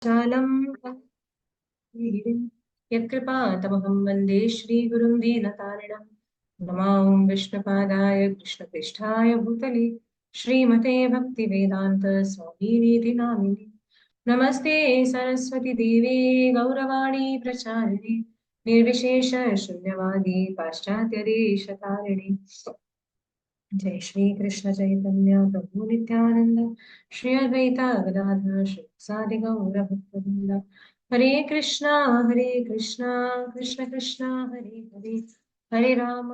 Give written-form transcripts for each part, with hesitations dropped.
जालं यत्कृपातमहं वन्दे श्रीगुरुं दीनतारिणं नमां विष्णुपादाय कृष्णपृष्ठाय भूतले श्रीमते भक्तिवेदान्त स्वामिनिधि नामिने नमस्ते सरस्वती देवे गौरवाणी प्रचारिणे निर्विशेष शून्यवादी पाश्चात्य देशतारिणे जय श्री कृष्ण चैतन्य प्रभु नित्यानंद श्री अद्वैता गदाधर श्री सादि गौर भक्तवृंद हरे कृष्णा कृष्ण कृष्णा हरे हरे हरे राम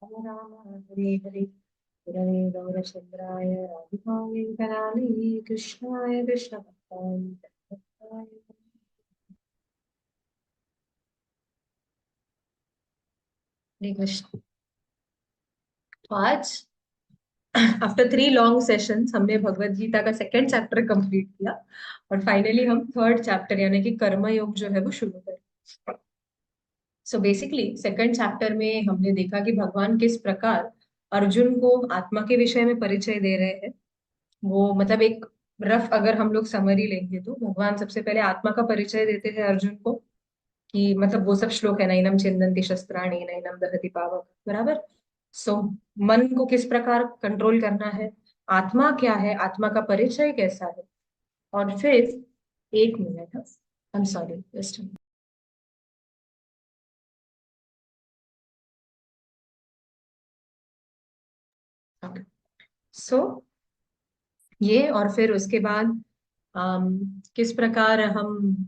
हरे हरे हरे गौरचंद्राय राधिकाय तदालये कृष्णाय कृष्ण भक्ताय हरे कृष्ण। तो आज आफ्टर 3 लॉन्ग सेशंस हमने भगवत गीता का सेकंड चैप्टर कंप्लीट किया और फाइनली हम थर्ड चैप्टर यानी कि कर्म योग जो है वो शुरू करें। सो बेसिकली सेकंड चैप्टर में हमने देखा कि भगवान किस प्रकार अर्जुन को आत्मा के विषय में परिचय दे रहे हैं। वो मतलब एक रफ अगर हम लोग समरी लेंगे तो भगवान सबसे पहले आत्मा का परिचय देते हैं अर्जुन को कि मतलब वो सब श्लोक है, नैनम छिन्दन्ति शस्त्राणि नैनम दहति पावक, बराबर। सो मन को किस प्रकार कंट्रोल करना है, आत्मा क्या है, आत्मा का परिचय कैसा है। और फिर एक minute, I am sorry, just so ये और फिर उसके बाद किस प्रकार हम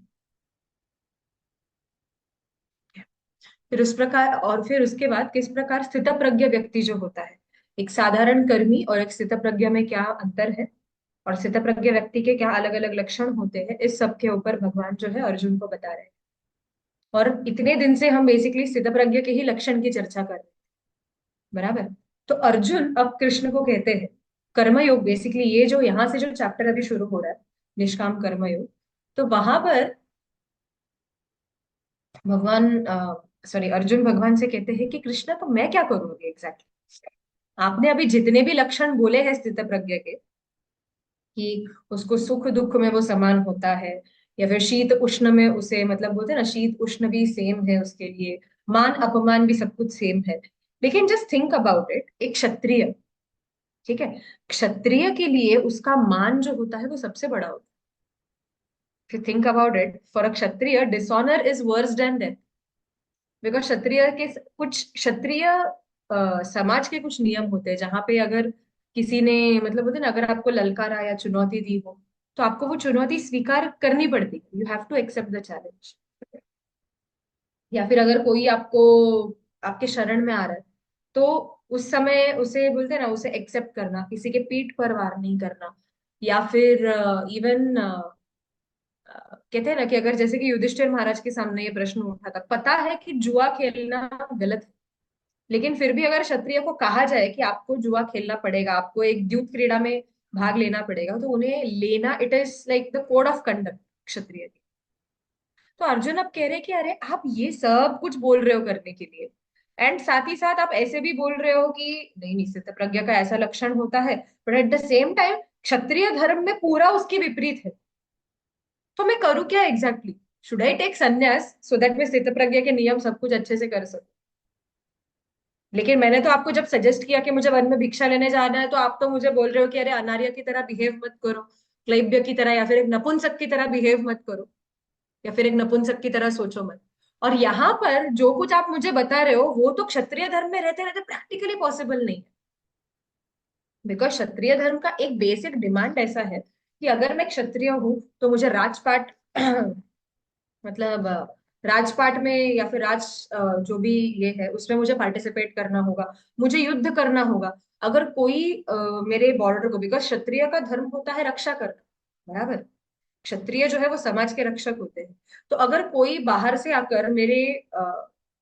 फिर उस प्रकार और फिर उसके बाद किस प्रकार स्थितप्रज्ञ व्यक्ति जो होता है, एक साधारण कर्मी और एक स्थितप्रज्ञ में क्या अंतर है और स्थितप्रज्ञ व्यक्ति के क्या अलग अलग लक्षण होते हैं, इस सब के ऊपर भगवान जो है अर्जुन को बता रहे हैं। और इतने दिन से हम बेसिकली स्थितप्रज्ञ के ही लक्षण की चर्चा कर रहे हैं, बराबर। तो अर्जुन अब कृष्ण को कहते हैं कर्मयोग, बेसिकली ये जो यहाँ से जो चैप्टर अभी शुरू हो रहा है निष्काम कर्मयोग, तो वहां पर भगवान सॉरी अर्जुन भगवान से कहते हैं कि कृष्ण तो मैं क्या करूंगी एग्जैक्टली। आपने अभी जितने भी लक्षण बोले हैं स्थित प्रज्ञ के कि उसको सुख दुख में वो समान होता है, या फिर शीत उष्ण में उसे मतलब बोलते हैं ना, शीत उष्ण भी सेम है उसके लिए, मान अपमान भी सब कुछ सेम है। लेकिन जस्ट थिंक अबाउट इट, एक क्षत्रिय, ठीक है, क्षत्रिय के लिए उसका मान जो होता है वो सबसे बड़ा होता है। If you think about it, for a Kshatriya dishonour is worse than death. Because क्षत्रिय के कुछ क्षत्रिय समाज के कुछ नियम होते हैं जहां पे अगर किसी ने मतलब बोलते हैं ना, अगर आपको ललकारा या चुनौती दी हो तो आपको वो चुनौती स्वीकार करनी पड़ती है, you have to accept the challenge. या फिर अगर कोई आपको आपके शरण में आ रहा है तो उस समय उसे बोलते हैं ना, उसे एक्सेप्ट करना, किसी के पीठ पर वार नहीं करना। या फिर इवन कहते हैं ना कि अगर जैसे कि युधिष्ठिर महाराज के सामने ये प्रश्न उठा था, पता है कि जुआ खेलना गलत है, लेकिन फिर भी अगर क्षत्रिय को कहा जाए कि आपको जुआ खेलना पड़ेगा, आपको एक द्यूत क्रीड़ा में भाग लेना पड़ेगा, तो उन्हें लेना, it is like the code of conduct Kshatriya की। तो अर्जुन अब कह रहे हैं कि अरे आप ये सब कुछ बोल रहे हो करने के लिए, एंड साथ ही साथ आप ऐसे भी बोल रहे हो कि नहीं नहीं स्थित प्रज्ञा का ऐसा लक्षण होता है, but at the same time क्षत्रिय धर्म में पूरा उसके विपरीत है। तो मैं करूँ क्या एग्जैक्टली? शुड आई टेक संन्यास सो दैट मैं स्थित प्रज्ञा के नियम सब कुछ अच्छे से कर सकूं? लेकिन मैंने तो आपको जब सजेस्ट किया कि मुझे वन में भिक्षा लेने जाना है, तो आप तो मुझे बोल रहे हो कि अरे अनार्य की तरह बिहेव मत करो, क्लैब्य की तरह या फिर एक नपुंसक की तरह बिहेव मत करो, या फिर एक नपुंसक की तरह सोचो मत। और यहाँ पर जो कुछ आप मुझे बता रहे हो वो तो क्षत्रिय धर्म में रहते रहते प्रैक्टिकली पॉसिबल नहीं है। बिकॉज क्षत्रिय धर्म का एक बेसिक डिमांड ऐसा है कि अगर मैं क्षत्रिय हूं तो मुझे राजपाट मतलब राजपाट में या फिर जो भी ये है उसमें मुझे पार्टिसिपेट करना होगा, मुझे युद्ध करना होगा। अगर कोई मेरे बॉर्डर को, बिकॉज क्षत्रिय का धर्म होता है रक्षा करना, बराबर। क्षत्रिय जो है वो समाज के रक्षक होते हैं। तो अगर कोई बाहर से आकर मेरे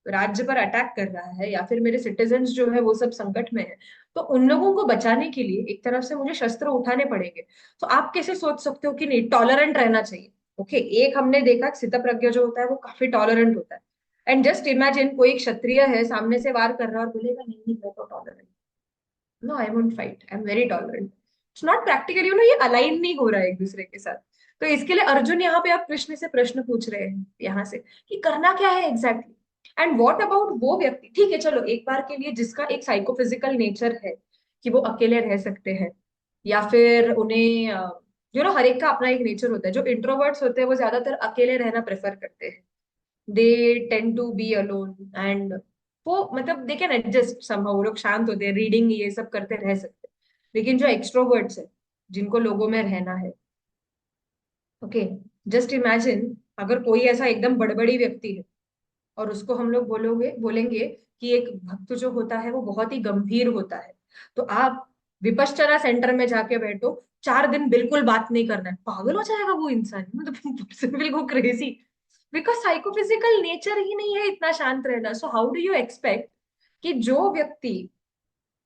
राज्य पर अटैक कर रहा है या फिर मेरे सिटीजन्स जो है वो सब संकट में है, तो उन लोगों को बचाने के लिए एक तरफ से मुझे शस्त्र उठाने पड़ेंगे। तो आप कैसे सोच सकते हो कि नहीं टॉलरेंट रहना चाहिए? ओके, एक हमने देखा स्थितप्रज्ञ जो होता है वो काफी टॉलरेंट होता है। एंड जस्ट इमेजिन कोई क्षत्रिय है सामने से वार कर रहा है और बोलेगा नहीं नहीं मैं तो tolerant, no I won't fight, I am very tolerant. It's not practical, ये अलाइन नहीं हो रहा है एक दूसरे के साथ। तो इसके लिए अर्जुन यहाँ पे आप कृष्ण से प्रश्न पूछ रहे हैं यहाँ से कि करना क्या है एग्जैक्टली। एंड व्हाट अबाउट वो व्यक्ति, ठीक है चलो एक बार के लिए जिसका एक साइकोफिजिकल नेचर है कि वो अकेले रह सकते हैं, या फिर उन्हें हर एक का अपना एक नेचर होता है। जो इंट्रोवर्ट्स होते हैं वो ज्यादातर अकेले रहना प्रेफर करते हैं, they tend to be alone, and वो मतलब दे कैन एडजस्ट समहाउ, वो लोग शांत होते हैं, रीडिंग ये सब करते रह सकते हैं। लेकिन जो एक्सट्रोवर्ट्स है, जिनको लोगों में रहना है, ओके, जस्ट इमेजिन अगर कोई ऐसा एकदम बड़बड़ी व्यक्ति है और उसको हम लोग बोलोगे बोलेंगे कि एक भक्त जो होता है वो बहुत ही गंभीर होता है, तो आप विपश्चना सेंटर में जाके बैठो, 4 दिन बिल्कुल बात नहीं करना है, पागल हो जाएगा वो इंसान, मतलब बिल्कुल क्रेजी। बिकॉज साइकोफिजिकल नेचर ही नहीं है इतना शांत रहना। सो हाउ डू यू एक्सपेक्ट कि जो व्यक्ति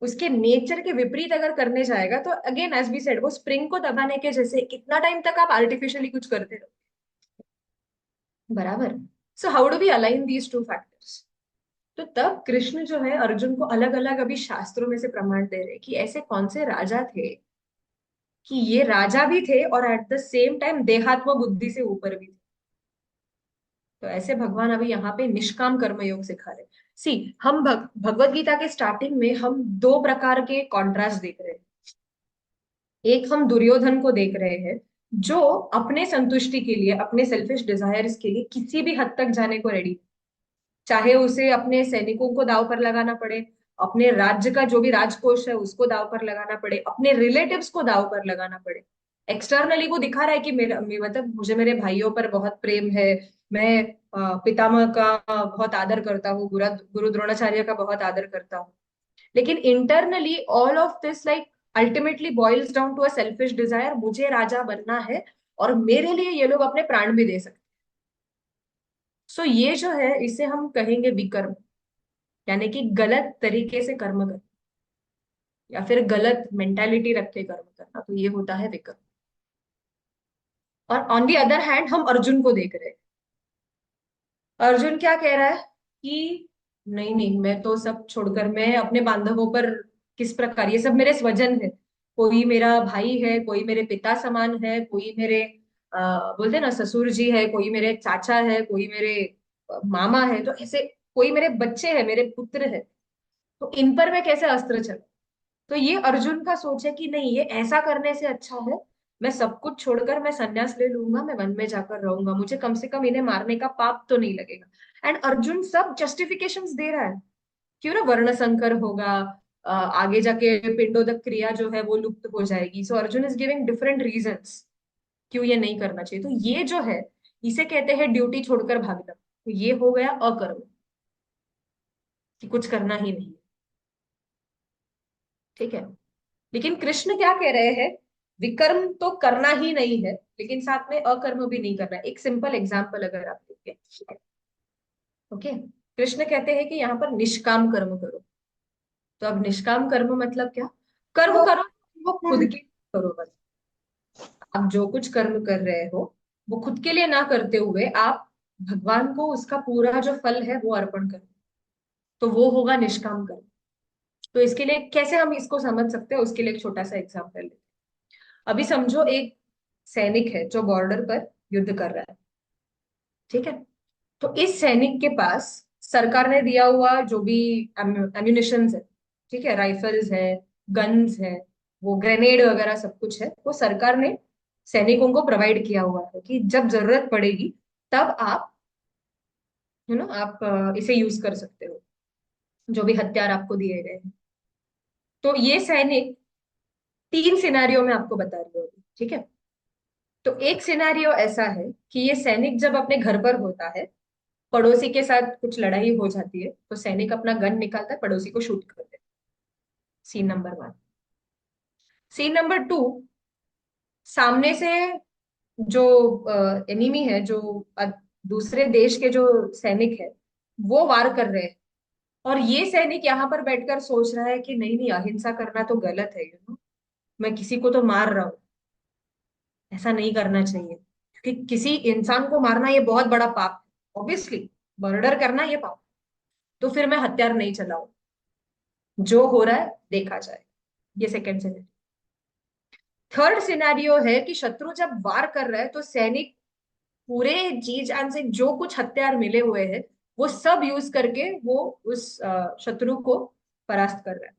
उसके नेचर के विपरीत अगर करने जाएगा, तो अगेन एज बी सेड, वो स्प्रिंग को दबाने के जैसे, कितना टाइम तक आप आर्टिफिशियली कुछ करते रहो, बराबर। So how do we align these two factors? तो तब कृष्ण जो है अर्जुन को अलग अलग अभी शास्त्रों में से प्रमाण दे रहे हैं कि ऐसे कौन से राजा थे कि ये राजा भी थे और एट द सेम टाइम देहात्म बुद्धि से ऊपर भी थे। तो ऐसे भगवान अभी यहाँ पे निष्काम कर्म योग सिखा रहे। सी, हम भगवत गीता के स्टार्टिंग में हम दो प्रकार के कॉन्ट्रास्ट देख रहे हैं। एक हम दुर्योधन को देख रहे हैं, जो अपने संतुष्टि के लिए, अपने सेल्फिश डिजायर्स के लिए किसी भी हद तक जाने को रेडी, चाहे उसे अपने सैनिकों को दाव पर लगाना पड़े, अपने राज्य का जो भी राजकोष है उसको दाव पर लगाना पड़े, अपने रिलेटिव्स को दाव पर लगाना पड़े। एक्सटर्नली वो दिखा रहा है कि मतलब मुझे मेरे भाइयों पर बहुत प्रेम है, मैं पितामह का बहुत आदर करता हूँ, गुरु गुरु द्रोणाचार्य का बहुत आदर करता हूँ। लेकिन internally all of this like ultimately boils down to a selfish desire, मुझे राजा बनना है और मेरे लिए ये लोग अपने प्राण भी दे सकते। सो ये जो है इसे हम कहेंगे विकर्म, यानी कि गलत तरीके से कर्म करना, या फिर गलत मेंटालिटी रख के कर्म करना, तो ये होता है विकर्म। और ऑन दी अदर हैंड हम अर्जुन को देख रहे हैं। अर्जुन क्या कह रहा है कि नहीं नहीं, मैं तो सब छोड़कर मैं अपने बांधवों पर, किस प्रकार, ये सब मेरे स्वजन है, कोई मेरा भाई है, कोई मेरे पिता समान है, कोई मेरे बोलते हैं ना ससुर जी है, कोई मेरे चाचा है, कोई मेरे मामा है, तो ऐसे कोई मेरे बच्चे है, मेरे पुत्र है, तो इन पर मैं कैसे अस्त्र चलाऊं? तो ये अर्जुन का सोच है कि नहीं, ये ऐसा करने से अच्छा है मैं सब कुछ छोड़कर मैं संन्यास ले लूंगा, मैं वन में जाकर रहूंगा, मुझे कम से कम इन्हें मारने का पाप तो नहीं लगेगा। एंड अर्जुन सब जस्टिफिकेशंस दे रहा है, क्यों ना वर्ण संकर होगा, आगे जाके पिंडोदक क्रिया जो है वो लुप्त हो जाएगी। So Arjun is giving different reasons क्यों ये नहीं करना चाहिए। तो ये जो है इसे कहते हैं ड्यूटी छोड़कर भागना। तो ये हो गया अकर्म, कि कुछ करना ही नहीं है, ठीक है। लेकिन कृष्ण क्या कह रहे हैं, विकर्म तो करना ही नहीं है, लेकिन साथ में अकर्म भी नहीं करना है। एक सिंपल एग्जांपल अगर आप देखें, ओके, कृष्ण कहते हैं कि यहाँ पर निष्काम कर्म करो। तो अब निष्काम कर्म मतलब क्या? कर्म करो वो खुद के लिए करो बस। आप जो कुछ कर्म कर रहे हो वो खुद के लिए ना करते हुए आप भगवान को उसका पूरा जो फल है वो अर्पण करो, तो वो होगा निष्काम कर्म। तो इसके लिए कैसे हम इसको समझ सकते हैं, उसके लिए एक छोटा सा एग्जाम्पल लेते हैं। अभी समझो एक सैनिक है जो बॉर्डर पर युद्ध कर रहा है, ठीक है। तो इस सैनिक के पास सरकार ने दिया हुआ जो भी एम्यूनिशन है, ठीक है, राइफल्स है, गन्स है, वो ग्रेनेड वगैरह सब कुछ है, वो सरकार ने सैनिकों को प्रोवाइड किया हुआ है कि जब जरूरत पड़ेगी तब आप आप इसे यूज कर सकते हो, जो भी हथियार आपको दिए गए हैं। तो ये सैनिक 3 सिनेरियो में आपको बता रही हूँ अभी, ठीक है। तो एक सिनेरियो ऐसा है कि ये सैनिक जब अपने घर पर होता है, पड़ोसी के साथ कुछ लड़ाई हो जाती है, तो सैनिक अपना गन निकालता है, पड़ोसी को शूट कर देता है। Scene number 1। सीन नंबर 2, सामने से जो एनिमी है, जो दूसरे देश के जो सैनिक है, वो वार कर रहे हैं, और ये सैनिक यहाँ पर बैठकर सोच रहा है कि नहीं नहीं, अहिंसा करना तो गलत है, मैं किसी को तो मार रहा हूँ, ऐसा नहीं करना चाहिए, क्योंकि किसी इंसान को मारना ये बहुत बड़ा पाप है, ऑब्वियसली मर्डर करना ये पाप, तो फिर मैं हथियार नहीं चलाऊं, जो हो रहा है देखा जाए। ये सेकंड से। थर्ड सिनेरियो है कि शत्रु जब वार कर रहा है तो सैनिक पूरे जी जान से जो कुछ हथियार मिले हुए हैं वो सब यूज करके वो उस शत्रु को परास्त कर रहा है।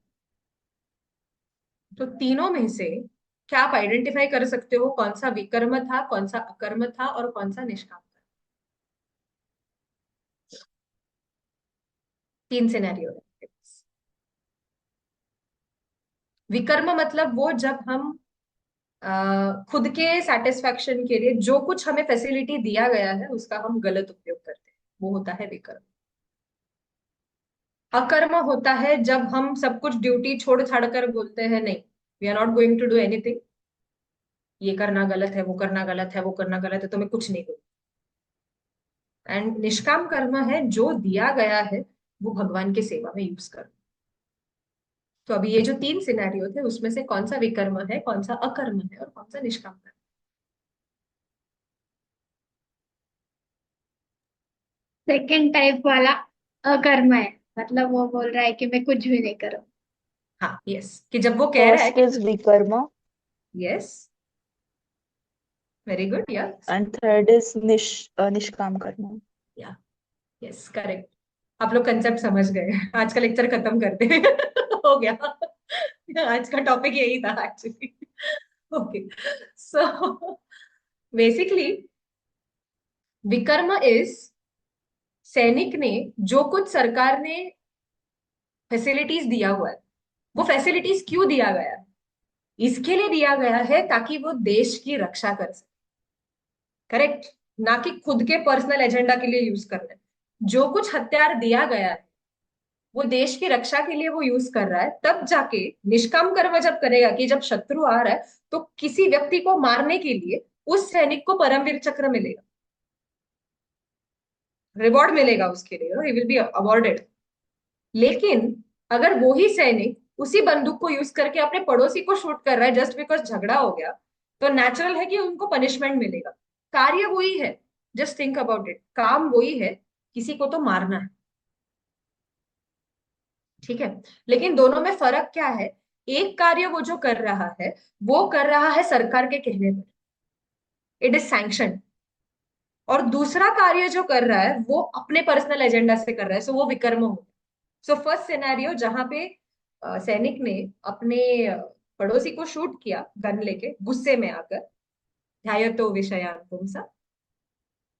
तो तीनों में से क्या आप आइडेंटिफाई कर सकते हो कौन सा विकर्म था, कौन सा अकर्म था और कौन सा निष्काम था? तीन सिनेरियो है। विकर्म मतलब वो जब हम खुद के सेटिस्फैक्शन के लिए जो कुछ हमें फैसिलिटी दिया गया है उसका हम गलत उपयोग करते हैं, वो होता है विकर्म। अकर्म होता है जब हम सब कुछ ड्यूटी छोड़ छाड़ कर बोलते हैं नहीं, we are not going to do anything, ये करना गलत है, वो करना गलत है, वो करना गलत है, तो मैं कुछ नहीं करूँ। एंड निष्काम कर्म है जो दिया गया है वो भगवान की सेवा में यूज कर। तो अभी ये जो तीन सिनेरियो थे उसमें से कौन सा विकर्म है, कौन सा अकर्म है और कौन सा निष्काम कर्म? सेकंड टाइप वाला अकर्म है, मतलब वो बोल रहा है कि मैं कुछ भी नहीं करूँ। हाँ यस, कि जब वो कह रहा है फर्स्ट कि is Vikarma yes, very good, yes, and third is Nishkam Karma. या यस करेक्ट। आप लोग कंसेप्ट समझ गए, आज का लेक्चर खत्म करते हैं। हो गया, आज का टॉपिक यही था actually. Okay, so basically Vikarma is सैनिक ने जो कुछ सरकार ने फैसिलिटीज दिया हुआ है, वो फैसिलिटीज क्यों दिया गया है? इसके लिए दिया गया है ताकि वो देश की रक्षा कर सके। करेक्ट, ना कि खुद के पर्सनल एजेंडा के लिए यूज करना है। जो कुछ हथियार दिया गया है वो देश की रक्षा के लिए वो यूज कर रहा है, तब जाके निष्काम कर्म जब करेगा कि जब शत्रु आ रहा है तो किसी व्यक्ति को मारने के लिए उस सैनिक को परमवीर चक्र मिलेगा, रिवॉर्ड मिलेगा उसके लिए, ही विल बी अवॉर्डेड। लेकिन अगर वो ही सैनिक उसी बंदूक को यूज करके अपने पड़ोसी को शूट कर रहा है जस्ट बिकॉज झगड़ा हो गया, तो नेचुरल है कि उनको पनिशमेंट मिलेगा। कार्य वही है, जस्ट थिंक अबाउट इट, काम वही है, किसी को तो मारना है। ठीक है, लेकिन दोनों में फर्क क्या है? एक कार्य वो जो कर रहा है वो कर रहा है सरकार के कहने पर, इट इज सैंक्शन। और दूसरा कार्य जो कर रहा है वो अपने पर्सनल एजेंडा से कर रहा है, सो वो विकर्म हो। सो फर्स्ट सिनेरियो जहां पे सैनिक ने अपने पड़ोसी को शूट किया गन लेके गुस्से में आकर, ध्यायतो विषयान पुंसा,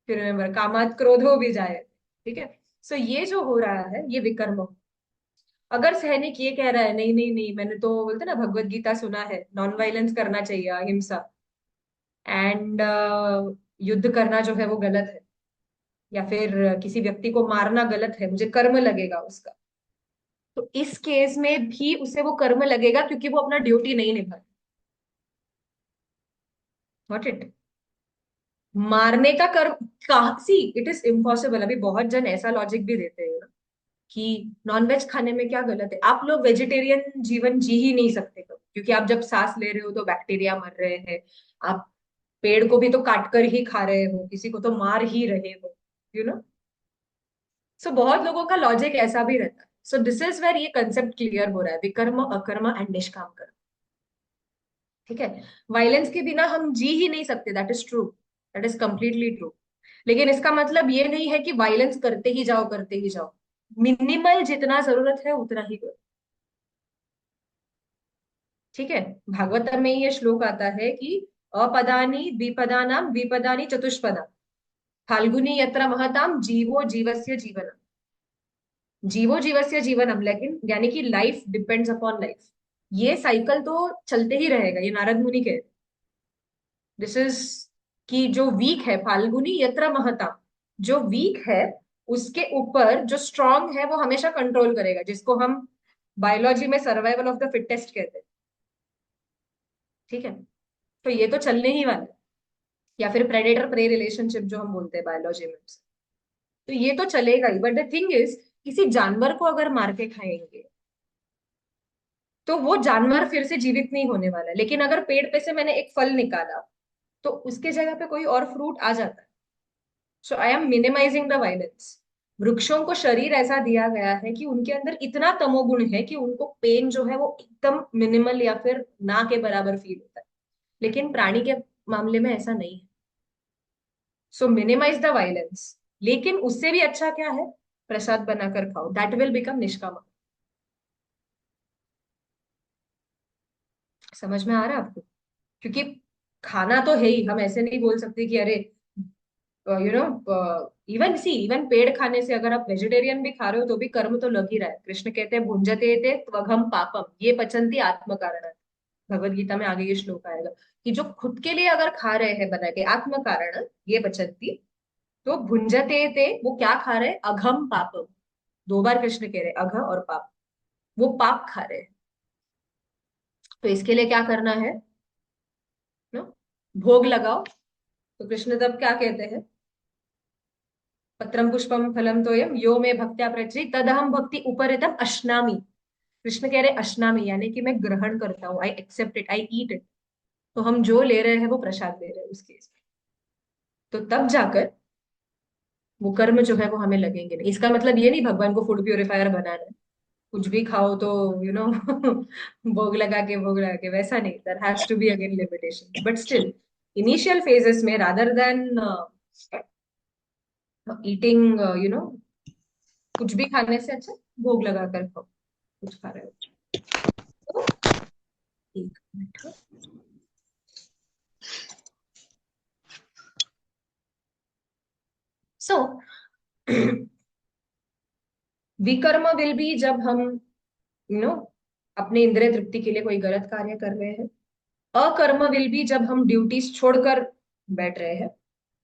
फिर रिमेम्बर कामात क्रोधो भी जाए। ठीक है, सो ये जो हो रहा है ये विकर्म हो। अगर सैनिक ये कह रहा है नहीं नहीं नहीं, मैंने तो बोलते ना भगवत गीता सुना है, नॉन वायलेंस करना चाहिए, अहिंसा, एंड युद्ध करना जो है वो गलत है, या फिर किसी व्यक्ति को मारना गलत है, मुझे कर्म लगेगा उसका, तो इस केस में भी उसे वो कर्म लगेगा क्योंकि वो अपना ड्यूटी नहीं निभा। नॉट इट, मारने का कर्म कहा सी, इट इज इम्पॉसिबल। अभी बहुत जन ऐसा लॉजिक भी देते हैं ना कि नॉनवेज खाने में क्या गलत है, आप लोग वेजिटेरियन जीवन जी ही नहीं सकते कभी, क्योंकि आप जब सांस ले रहे हो तो बैक्टीरिया मर रहे हैं, आप पेड़ को भी तो काट कर ही खा रहे हो, किसी को तो मार ही रहे हो, यू नो। सो बहुत लोगों का लॉजिक ऐसा भी रहता है। सो दिस इज वेर ये कंसेप्ट क्लियर हो रहा है, विकर्म अकर्म एंड निष्काम कर्म। ठीक है, वायलेंस के बिना हम जी ही नहीं सकते, that is true, that is completely true. लेकिन इसका मतलब ये नहीं है कि वायलेंस करते ही जाओ करते ही जाओ, मिनिमल जितना जरूरत है उतना ही करो। ठीक है, भागवतम में ये श्लोक आता है कि अपदानी द्विपदानाम द्विपदानी चतुष्पदा, फाल्गुनी यत्र महताम जीवो जीवस्य जीवनम, जीवो जीवस्य जीवनम, लेकिन यानी कि लाइफ डिपेंड्स अपॉन लाइफ, ये साइकिल तो चलते ही रहेगा, ये नारद मुनि कह, दिस इज कि जो वीक है फाल्गुनी यत्र महता, जो वीक है उसके ऊपर जो स्ट्रांग है वो हमेशा कंट्रोल करेगा, जिसको हम बायोलॉजी में सर्वाइवल ऑफ द फिटेस्ट कहते हैं। ठीक है, तो ये तो चलने ही वाला है, या फिर प्रेडेटर प्रे रिलेशनशिप जो हम बोलते हैं बायोलॉजी में, तो ये तो चलेगा ही। बट द थिंग इज, किसी जानवर को अगर मार के खाएंगे तो वो जानवर फिर से जीवित नहीं होने वाला है, लेकिन अगर पेड़ पे से मैंने एक फल निकाला तो उसके जगह पे कोई और फ्रूट आ जाता है। So I am minimising the violence. वृक्षों को शरीर ऐसा दिया गया है कि उनके अंदर इतना तमोगुण है कि उनको पेन जो है वो एकदम मिनिमल या फिर ना के बराबर फील होता है। लेकिन प्राणी के मामले में ऐसा नहीं है। सो मिनिमाइज द वायलेंस, लेकिन उससे भी अच्छा क्या है, प्रसाद बनाकर खाओ, दैट विल बिकम निष्काम। समझ में आ रहा है आपको? क्योंकि खाना तो है ही, हम ऐसे नहीं बोल सकते कि अरे you know, even see, even पेड़ खाने से अगर आप वेजिटेरियन भी खा रहे हो तो भी कर्म तो लग ही रहा है। कृष्ण कहते हैं भुंजते ते त्वघम पापम ये पचंती आत्म कारण। भगवत गीता में आगे ये श्लोक आएगा कि जो खुद के लिए अगर खा रहे हैं बना के आत्म कारण ये पचंती, तो भुंजते ते वो क्या खा रहे हैं, अघम पापम। दो बार कृष्ण कह रहे हैं अघ और पाप, वो पाप खा रहे हैं। तो इसके लिए क्या करना है नो, भोग लगाओ। तो कृष्ण तब क्या कहते हैं, पत्रम पुष्पम फलम तोयम यो मे भक्त्या प्रचि तदहम भक्ति उपरितम अश्नामि। कृष्ण कह रहे अश्नामि यानी कि मैं ग्रहण करता हूँ, I accept it, I eat it. तो हम जो ले रहे हैं वो प्रसाद ले रहे हैं उसके। तो तब जाकर वो कर्म जो है वो हमें लगेंगे नहीं। इसका मतलब ये नहीं भगवान को फूड प्योरीफायर बनाना है, कुछ भी खाओ तो भोग लगा के वैसा नहीं। There has to be again limitation, but still initial phases में रादर देन ईटिंग कुछ भी खाने से अच्छा भोग लगा कर खाओ, कुछ खा रहे हो तो। एक मिनट। सो विकर्म विल बी जब हम अपने इंद्रिय तृप्ति के लिए कोई गलत कार्य कर रहे हैं। अकर्म विल बी जब हम ड्यूटीज छोड़कर बैठ रहे हैं।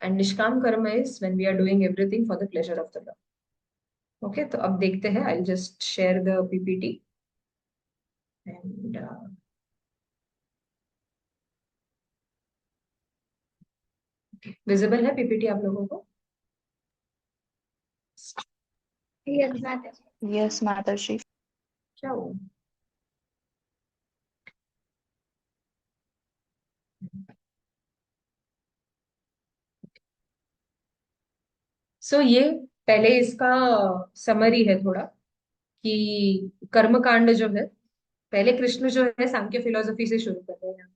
एंड निष्काम कर्म is when we are doing everything for the pleasure of the Lord. Okay, तो अब देखते हैं, I just share the PPT and visible है पीपीटी आप लोगों को? यस माता जी। यस माताजी। क्या हो, ये पहले इसका समरी है थोड़ा, कि कर्म कांड जो है, पहले कृष्ण जो है सांख्य फिलोसफी से शुरू कर रहे हैं।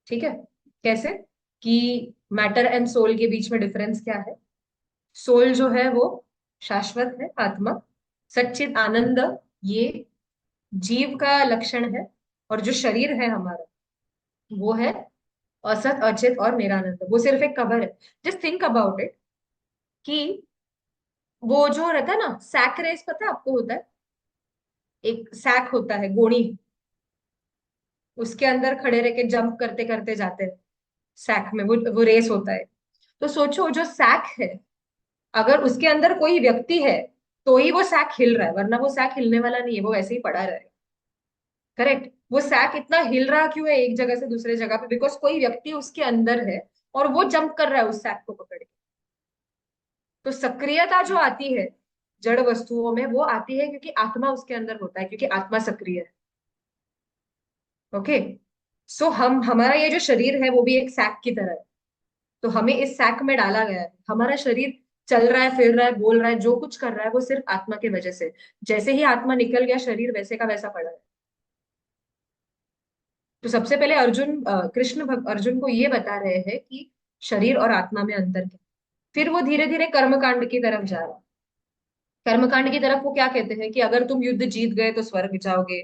ठीक है, कैसे कि मैटर एंड सोल के बीच में डिफरेंस क्या है। सोल जो है वो शाश्वत है, आत्मा सच्चित आनंद, ये जीव का लक्षण है। और जो शरीर है हमारा वो है असत अचित और निरानंद, वो सिर्फ एक कवर है। जस्ट थिंक अबाउट इट कि वो जो रहता है ना सैक रेस, पता है आपको, होता है एक सैक होता है गोणी, उसके अंदर खड़े रह के जंप करते करते जाते हैं सैक में, वो रेस होता है। तो सोचो जो सैक है, अगर उसके अंदर कोई व्यक्ति है तो ही वो सैक हिल रहा है, वरना वो सैक हिलने वाला नहीं है, वो ऐसे ही पड़ा रहेगा। करेक्ट, वो सैक इतना हिल रहा क्यों है एक जगह से दूसरे जगह पे, बिकॉज कोई व्यक्ति उसके अंदर है और वो जंप कर रहा है उस सैक को पकड़ के। तो सक्रियता जो आती है जड़ वस्तुओं में, वो आती है क्योंकि आत्मा उसके अंदर होता है, क्योंकि आत्मा सक्रिय है। ओके, सो हम हमारा ये जो शरीर है वो भी एक सैक की तरह है। तो हमें इस सैक में डाला गया है, हमारा शरीर चल रहा है, फिर रहा है, बोल रहा है, जो कुछ कर रहा है वो सिर्फ आत्मा की वजह से। जैसे ही आत्मा निकल गया शरीर वैसे का वैसा पड़ा है। तो सबसे पहले कृष्ण अर्जुन को ये बता रहे हैं कि शरीर और आत्मा में अंतर क्या। फिर वो धीरे धीरे कर्मकांड की तरफ जा रहा है। कर्मकांड की तरफ वो क्या कहते हैं कि अगर तुम युद्ध जीत गए तो स्वर्ग जाओगे,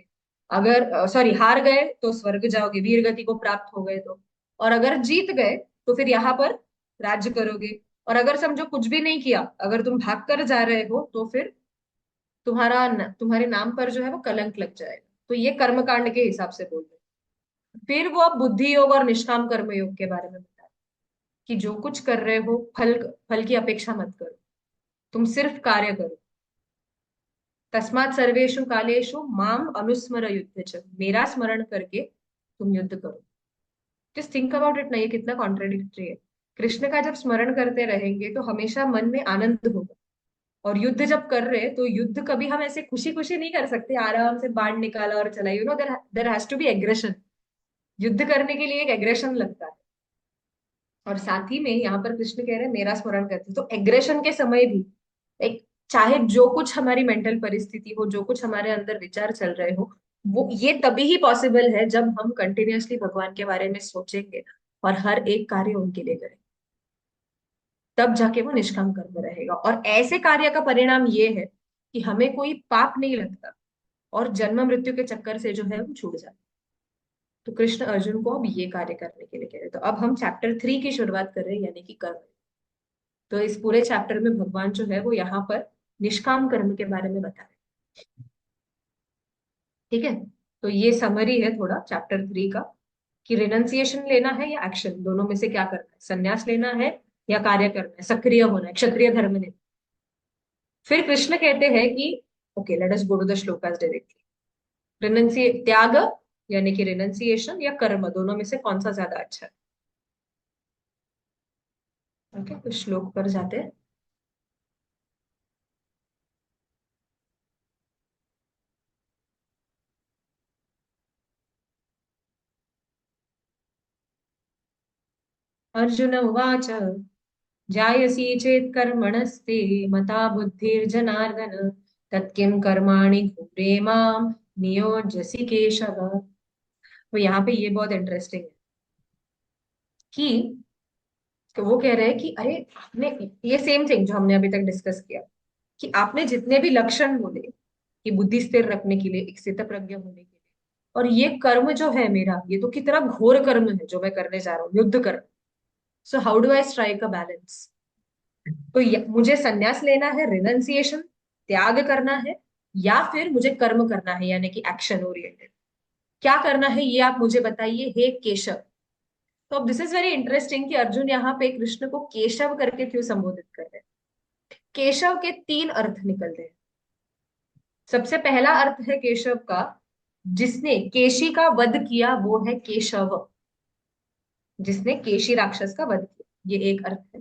अगर सॉरी हार गए तो स्वर्ग जाओगे, वीर गति को प्राप्त हो गए तो, और अगर जीत गए तो फिर यहाँ पर राज्य करोगे। और अगर समझो कुछ भी नहीं किया, अगर तुम भाग कर जा रहे हो तो फिर तुम्हारे नाम पर जो है वो कलंक लग जाएगा। तो ये कर्मकांड के हिसाब से बोल रहे हैं। फिर वो अब बुद्धि योग और निष्काम कर्म योग के बारे में बता रहे हैं कि जो कुछ कर रहे हो फल फल की अपेक्षा मत करो, तुम सिर्फ कार्य करो। तस्मात सर्वेषु कालेषु माम अनुस्मर युद्ध च, मेरा स्मरण करके तुम युद्ध करो। जस्ट थिंक अबाउट इट ना, ये कितना कॉन्ट्रेडिक्टरी है। कृष्ण का जब स्मरण करते रहेंगे तो हमेशा मन में आनंद होगा, और युद्ध जब कर रहे हैं तो युद्ध कभी हम ऐसे खुशी खुशी नहीं कर सकते आराम से बाण निकाला और चला, there there has to be aggression. युद्ध करने के लिए एक एग्रेशन लगता है। और साथ ही में यहाँ पर कृष्ण कह रहे हैं मेरा स्मरण करते, तो एग्रेशन के समय भी एक, चाहे जो कुछ हमारी मेंटल परिस्थिति हो, जो कुछ हमारे अंदर विचार चल रहे हो, वो ये तभी ही पॉसिबल है जब हम कंटिन्यूअसली भगवान के बारे में सोचेंगे और हर एक कार्य उनके लिए करें, तब जाके वो निष्काम कर्म रहेगा। और ऐसे कार्य का परिणाम ये है कि हमें कोई पाप नहीं लगता और जन्म मृत्यु के चक्कर से जो है वो छूट जाता है। तो कृष्ण अर्जुन को अब ये कार्य करने के लिए कह रहे हैं। तो अब हम चैप्टर 3 की शुरुआत कर रहे हैं, यानी कि कर्म। तो इस पूरे चैप्टर में भगवान जो है वो यहाँ पर निष्काम कर्म के बारे में बता रहे हैं। ठीक है, तो ये समरी है थोड़ा चैप्टर 3 का, कि रिनंसिएशन लेना है या एक्शन, दोनों में से क्या करना है, संन्यास लेना है या कार्य करना है, सक्रिय होना है, क्षत्रिय धर्म ने। फिर कृष्ण कहते हैं कि okay, let us go to the shlokas directly. Renunciation त्याग, यानी कि रिनंसिएशन या कर्म, दोनों में से कौन सा ज्यादा अच्छा है। ओके, तो श्लोक पर जाते हैं। अर्जुन उवाच, जायसी चेत् कर्मणस्ते मता बुद्धिर्जनार्दन, तत्किं कर्माणि घोरे माम नियोजसि केशव। तो यहाँ पे ये बहुत इंटरेस्टिंग है कि वो कह रहे हैं कि अरे आपने, ये सेम थिंग जो हमने अभी तक डिस्कस किया, कि आपने जितने भी लक्षण बोले कि बुद्धि स्थिर रखने के लिए, एक स्थित प्रज्ञ होने के लिए, और ये कर्म जो है मेरा, ये तो कितना घोर कर्म है जो मैं करने जा रहा हूँ, युद्ध कर्म। सो how do I strike a balance. तो मुझे संन्यास लेना है, रिनंसिएशन, त्याग करना है, या फिर मुझे कर्म करना है, यानी कि एक्शन ओरिएंटेड। क्या करना है ये आप मुझे बताइए हे केशव। तो अब दिस इज वेरी इंटरेस्टिंग कि अर्जुन यहाँ पे कृष्ण को केशव करके क्यों संबोधित कर रहे हैं। केशव के 3 अर्थ निकल रहे हैं। सबसे पहला अर्थ है केशव का, जिसने केशी का वध किया वो है केशव, जिसने केशी राक्षस का वध किया, ये एक अर्थ है।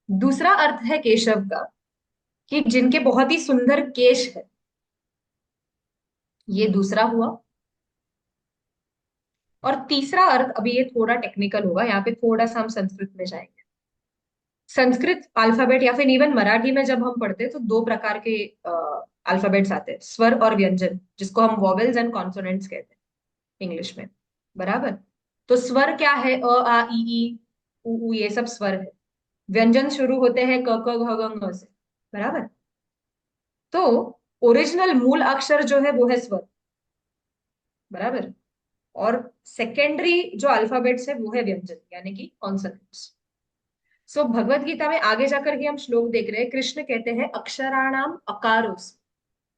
दूसरा अर्थ है केशव का कि जिनके बहुत ही सुंदर केश है, ये दूसरा हुआ। और तीसरा अर्थ, अभी ये थोड़ा टेक्निकल होगा, यहाँ पे थोड़ा सा हम संस्कृत में जाएंगे। संस्कृत अल्फाबेट या फिर इवन मराठी में जब हम पढ़ते हैं तो 2 प्रकार के अल्फाबेट्स आते हैं, स्वर और व्यंजन, जिसको हम वॉवेल्स एंड कॉन्सोनेंट्स कहते हैं इंग्लिश में। बराबर। तो स्वर क्या है, अ आ ई उ ऊ, ये सब स्वर है। व्यंजन शुरू होते हैं क ख घ घ से। बराबर। तो ओरिजिनल मूल अक्षर जो है वो है स्वर। बराबर। और सेकेंडरी जो अल्फाबेट्स है वो है व्यंजन, यानी कि कॉन्सोनेंट्स। सो भगवत गीता में आगे जाकर के हम श्लोक देख रहे हैं, कृष्ण कहते हैं अक्षराणाम अकारोस,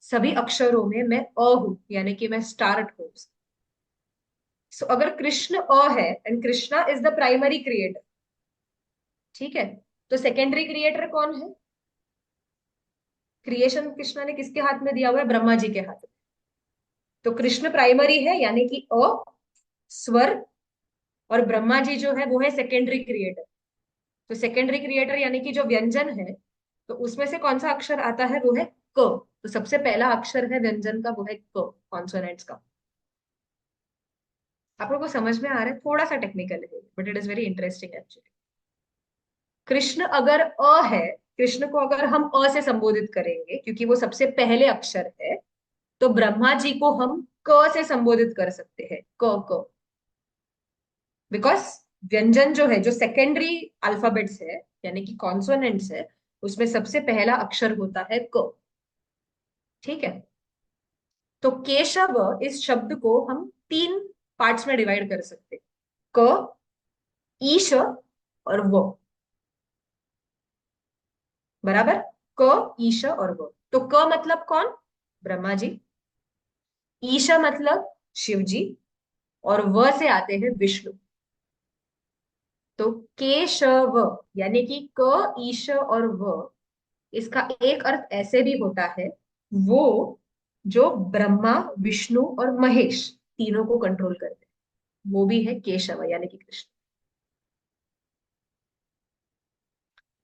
सभी अक्षरों में मैं अ हूं, यानी कि मैं स्टार्ट हूं। सो अगर कृष्ण अ है and Krishna is the primary creator, ठीक है, तो सेकेंडरी क्रिएटर कौन है। क्रिएशन कृष्णा ने किसके हाथ में दिया हुआ है, ब्रह्मा जी के हाथ में। तो कृष्ण प्राइमरी है, यानी कि अ, स्वर, और ब्रह्मा जी जो है वो है सेकेंडरी क्रिएटर। तो सेकेंडरी क्रिएटर यानी कि जो व्यंजन है, तो उसमें से कौन सा अक्षर आता है, वो है क। तो सबसे पहला अक्षर है व्यंजन का, वो है क, कॉन्सोनेंट्स का। आप लोगों को समझ में आ रहा है, थोड़ा सा टेक्निकल है but it is very interesting actually. Krishna अगर अ है, कृष्ण को अगर हम अ से संबोधित करेंगे क्योंकि वो सबसे पहले अक्षर है, तो ब्रह्मा जी को हम क से संबोधित कर सकते हैं, क। बिकॉज व्यंजन जो है, जो सेकेंडरी अल्फाबेट्स है, यानी कि कॉन्सोनेंट्स है, उसमें सबसे पहला अक्षर होता है क। ठीक है। तो केशव इस शब्द को हम 3 पार्ट्स में डिवाइड कर सकते हैं, क, ईश और वो। बराबर। क, ईश और वो। तो क मतलब कौन, ब्रह्मा जी। ईश मतलब शिव जी। और व से आते हैं विष्णु। तो केशव यानी कि क, ईश और व, इसका एक अर्थ ऐसे भी होता है, वो जो ब्रह्मा विष्णु और महेश तीनों को कंट्रोल करते हैं, वो भी है केशव, यानी कि कृष्ण।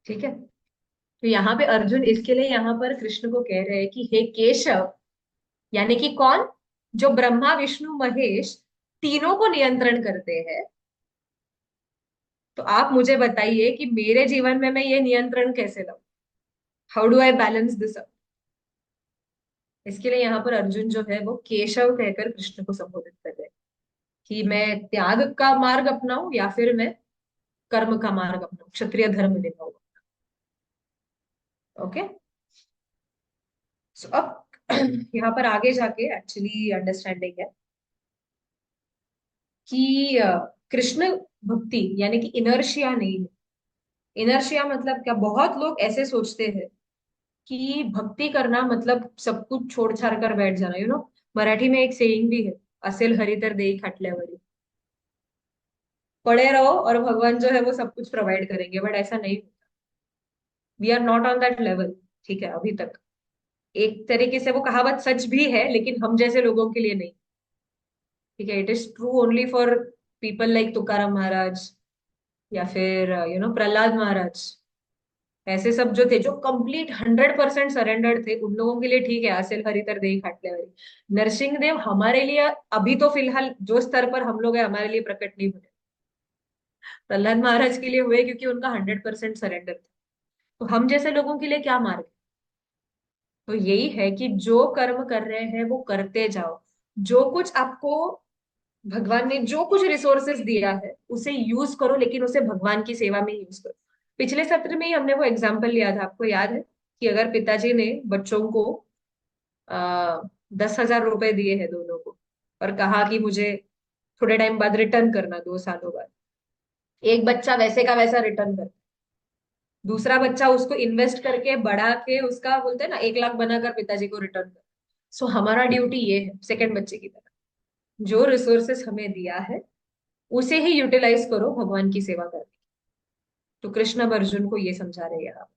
ठीक है। तो यहाँ पे अर्जुन इसके लिए यहाँ पर कृष्ण को कह रहे हैं कि हे केशव, यानी कि कौन, जो ब्रह्मा विष्णु महेश तीनों को नियंत्रण करते हैं। तो आप मुझे बताइए कि मेरे जीवन में मैं ये नियंत्रण कैसे लाऊं, how do I balance this up. इसके लिए यहाँ पर अर्जुन जो है वो केशव कहकर कृष्ण को संबोधित कर रहे हैं कि मैं त्याग का मार्ग अपनाऊं या फिर मैं कर्म का मार्ग अपनाऊं, क्षत्रिय धर्म निभाऊं। ओके। सो अब यहाँ पर आगे जाके एक्चुअली अंडरस्टैंडिंग है कि कृष्ण भक्ति यानी कि इनर्शिया नहीं है। इनर्शिया मतलब क्या, बहुत लोग ऐसे सोचते हैं कि भक्ति करना मतलब सब कुछ छोड़ छाड़ कर बैठ जाना। मराठी में एक सेइंग भी है, असेल हरी तर देई खाटल्यावरी। पड़े रहो और भगवान जो है वो सब कुछ प्रोवाइड करेंगे, बट ऐसा नहीं। We are not on that level, ठीक है, अभी तक। एक तरीके से वो कहावत सच भी है, लेकिन हम जैसे लोगों के लिए नहीं। ठीक है, it is true only for people like Tukaram Maharaj या फिर प्रहलाद महाराज। ऐसे सब जो थे, जो कंप्लीट 100% सरेंडर्ड थे, उन लोगों के लिए ठीक है, असेल हरितर देई खाटल्यावरी। नरसिंह देव हमारे लिए अभी तो फिलहाल जो स्तर पर हम लोग हैं, हमारे लिए प्रकट नहीं हुए। प्रहलाद महाराज के लिए हुए क्योंकि उनका 100% सरेंडर था। तो हम जैसे लोगों के लिए क्या मार्ग है? तो यही है कि जो कर्म कर रहे हैं वो करते जाओ। जो कुछ आपको भगवान ने जो कुछ रिसोर्सेस दिया है उसे यूज करो, लेकिन उसे भगवान की सेवा में यूज करो। पिछले सत्र में ही हमने वो एग्जाम्पल लिया था, आपको याद है कि अगर पिताजी ने बच्चों को 10,000 रुपए दिए हैं दोनों को, और कहा कि मुझे थोड़े टाइम बाद रिटर्न करना, 2 सालों बाद, एक बच्चा वैसे का वैसा रिटर्न कर, दूसरा बच्चा उसको इन्वेस्ट करके बढ़ा के उसका बोलते हैं ना 1 लाख बनाकर पिताजी को रिटर्न कर। सो हमारा ड्यूटी ये है सेकंड बच्चे की तरह, जो रिसोर्सेस हमें दिया है उसे ही यूटिलाइज करो भगवान की सेवा करके। तो कृष्ण अब अर्जुन को ये समझा रहे हैं यहाँ।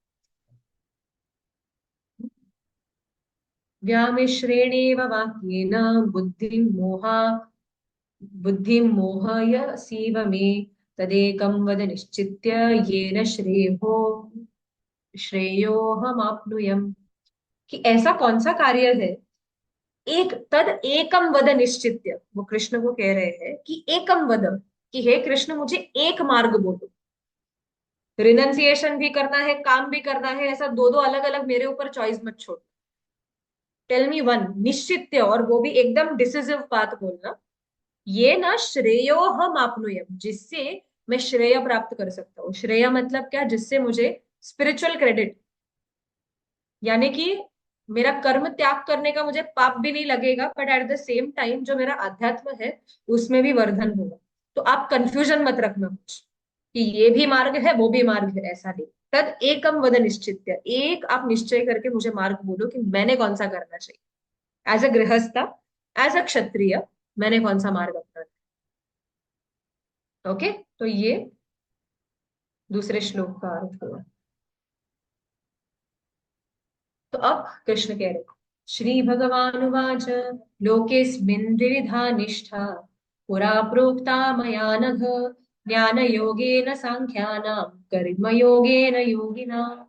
व्यामिश्रेणेव वाक्येन बुद्धिं मोहयसीव मे, तदेकं वद निश्चित्य येन श्रेयोहमाप्नुयम्। कि ऐसा कौन सा कार्य है, एक तद एकम वद निश्चित्य, वो कृष्ण को कह रहे हैं कि एकम वद, कि हे कृष्ण मुझे एक मार्ग बोलो। रिनंसिएशन भी करना है, काम भी करना है, ऐसा दो दो अलग अलग मेरे ऊपर चॉइस मत छोड़। टेल मी वन निश्चित्य, और वो भी एकदम डिसिसिव बात बोलना। ये ना श्रेयो हम आपनुयम, जिससे मैं श्रेय प्राप्त कर सकता हूँ। श्रेय मतलब क्या, जिससे मुझे स्पिरिचुअल क्रेडिट, यानी कि मेरा कर्म त्याग करने का मुझे पाप भी नहीं लगेगा, but at the same time जो मेरा अध्यात्म है उसमें भी वर्धन होगा। तो आप कंफ्यूजन मत रखना कुछ कि ये भी मार्ग है वो भी मार्ग है, ऐसा नहीं। तद एकम वद निश्चित्य, एक आप निश्चय करके मुझे मार्ग बोलो कि मैंने कौन सा करना चाहिए, एज अ गृहस्था, एज अ क्षत्रिय, मैंने कौन सा मार्ग अपनाना है। ओके, तो ये दूसरे श्लोक का अर्थ हुआ। तो अब कृष्ण कह रहे, श्री भगवानुवाच लोकेस्मिन् द्विविधा निष्ठा, पुरा प्रोक्ता मया नघ, ज्ञान योगेन सांख्यानां, कर्म योगेन योगिनाम्।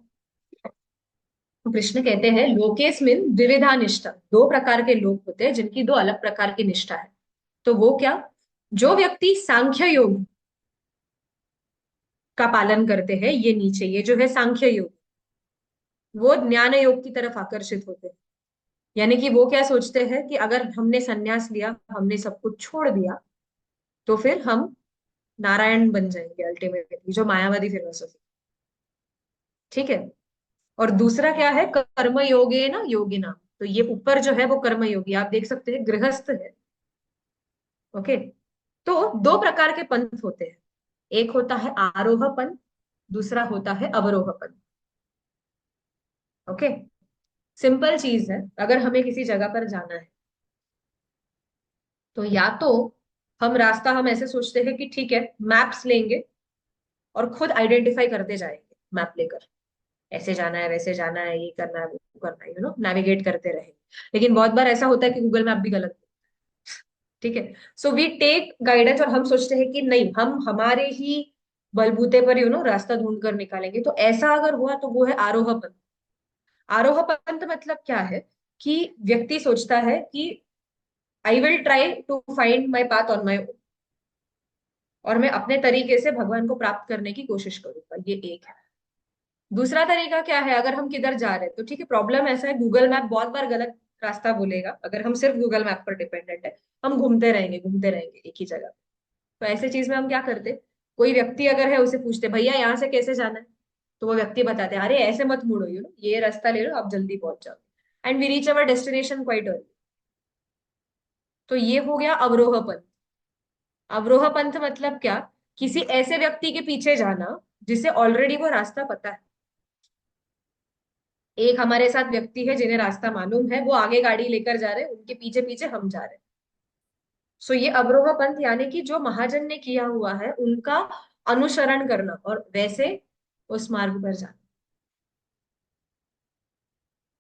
तो कृष्ण कहते हैं लोकेस्मिन् द्विविधा निष्ठा, दो प्रकार के लोग होते हैं जिनकी दो अलग प्रकार की निष्ठा है। तो वो क्या, जो व्यक्ति सांख्य योग का पालन करते हैं, ये नीचे ये जो है सांख्य योग, वो ज्ञान योग की तरफ आकर्षित होते हैं। यानी कि वो क्या सोचते हैं कि अगर हमने संन्यास लिया, हमने सब कुछ छोड़ दिया, तो फिर हम नारायण बन जाएंगे अल्टीमेटली, जो मायावादी फिलोसफी। ठीक है। और दूसरा क्या है, कर्म योगे ना योगिना। तो ये ऊपर जो है वो कर्म योगी, आप देख सकते हैं गृहस्थ है। ओके। तो दो प्रकार के पंथ होते हैं, एक होता है आरोह पंथ, दूसरा होता है अवरोह पंथ। ओके। सिंपल चीज है, अगर हमें किसी जगह पर जाना है तो या तो हम रास्ता हम ऐसे सोचते हैं कि ठीक है मैप्स लेंगे और खुद आइडेंटिफाई करते जाएंगे मैप लेकर, ऐसे जाना है वैसे जाना है, ये करना है वो करना है, नेविगेट करते रहे। लेकिन बहुत बार ऐसा होता है कि गूगल मैप भी गलत है। ठीक है। सो वी टेक गाइडेंस और हम सोचते हैं कि नहीं, हम हमारे ही बलबूते पर रास्ता ढूंढ कर निकालेंगे। तो ऐसा अगर हुआ तो वो है आरोह पंथ। आरोह पंथ मतलब क्या है, कि व्यक्ति सोचता है कि I will try to find my path on my, और मैं अपने तरीके से भगवान को प्राप्त करने की कोशिश करूंगा, ये एक है। दूसरा तरीका क्या है, अगर हम किधर जा रहे हैं तो ठीक है, प्रॉब्लम ऐसा है गूगल मैप बहुत बार गलत रास्ता बोलेगा, अगर हम सिर्फ गूगल मैप पर डिपेंडेंट है, हम घूमते रहेंगे एक ही जगह। तो ऐसे चीज में हम क्या करते, कोई व्यक्ति अगर है उसे पूछते भैया यहाँ से कैसे जाना है, तो वो व्यक्ति बताते हैं अरे ऐसे मत मुड़ो, ये रास्ता ले लो, आप जल्दी पहुंच जाओ, and we reach our destination quite early. तो ये हो गया अवरोह पंथ। अवरोह पंथ मतलब क्या, किसी ऐसे व्यक्ति के पीछे जाना जिसे ऑलरेडी वो रास्ता पता है। एक हमारे साथ व्यक्ति है जिन्हें रास्ता मालूम है, वो आगे गाड़ी लेकर जा रहे हैं, उनके पीछे पीछे हम जा रहे हैं। सो ये अवरोह पंथ यानी कि जो महाजन ने किया हुआ है उनका अनुसरण करना और वैसे उस मार्ग पर जाना।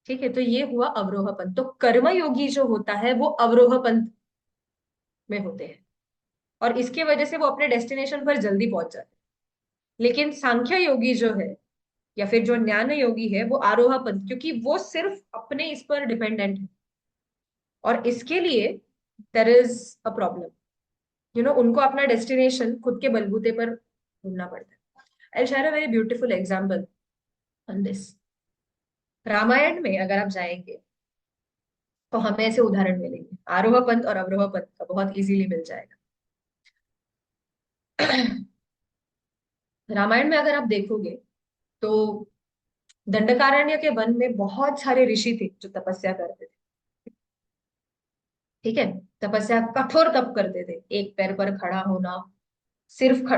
ठीक है, तो ये हुआ अवरोह पंथ। तो कर्मयोगी जो होता है वो अवरोह पंथ में होते हैं, और इसके वजह से वो अपने डेस्टिनेशन पर जल्दी पहुंच जाते हैं। लेकिन सांख्य योगी जो है या फिर जो ज्ञान योगी है वो आरोह पंथ, क्योंकि वो सिर्फ अपने इस पर डिपेंडेंट है, और इसके लिए देर इज अ प्रॉब्लम। उनको अपना डेस्टिनेशन खुद के बलबूते पर ढूंढना पड़ता है। I share a very beautiful example on this. Ramayana में अगर आप जाएंगे तो हमें ऐसे उदाहरण मिलेंगे, आरोह पंथ और अवरोह पंथ का बहुत इजीली मिल जाएगा। रामायण में अगर आप देखोगे तो दंडकारण्य के वन में बहुत सारे ऋषि थे जो तपस्या करते थे। ठीक है, तपस्या कठोर तप करते थे, एक पैर पर खड़ा होना,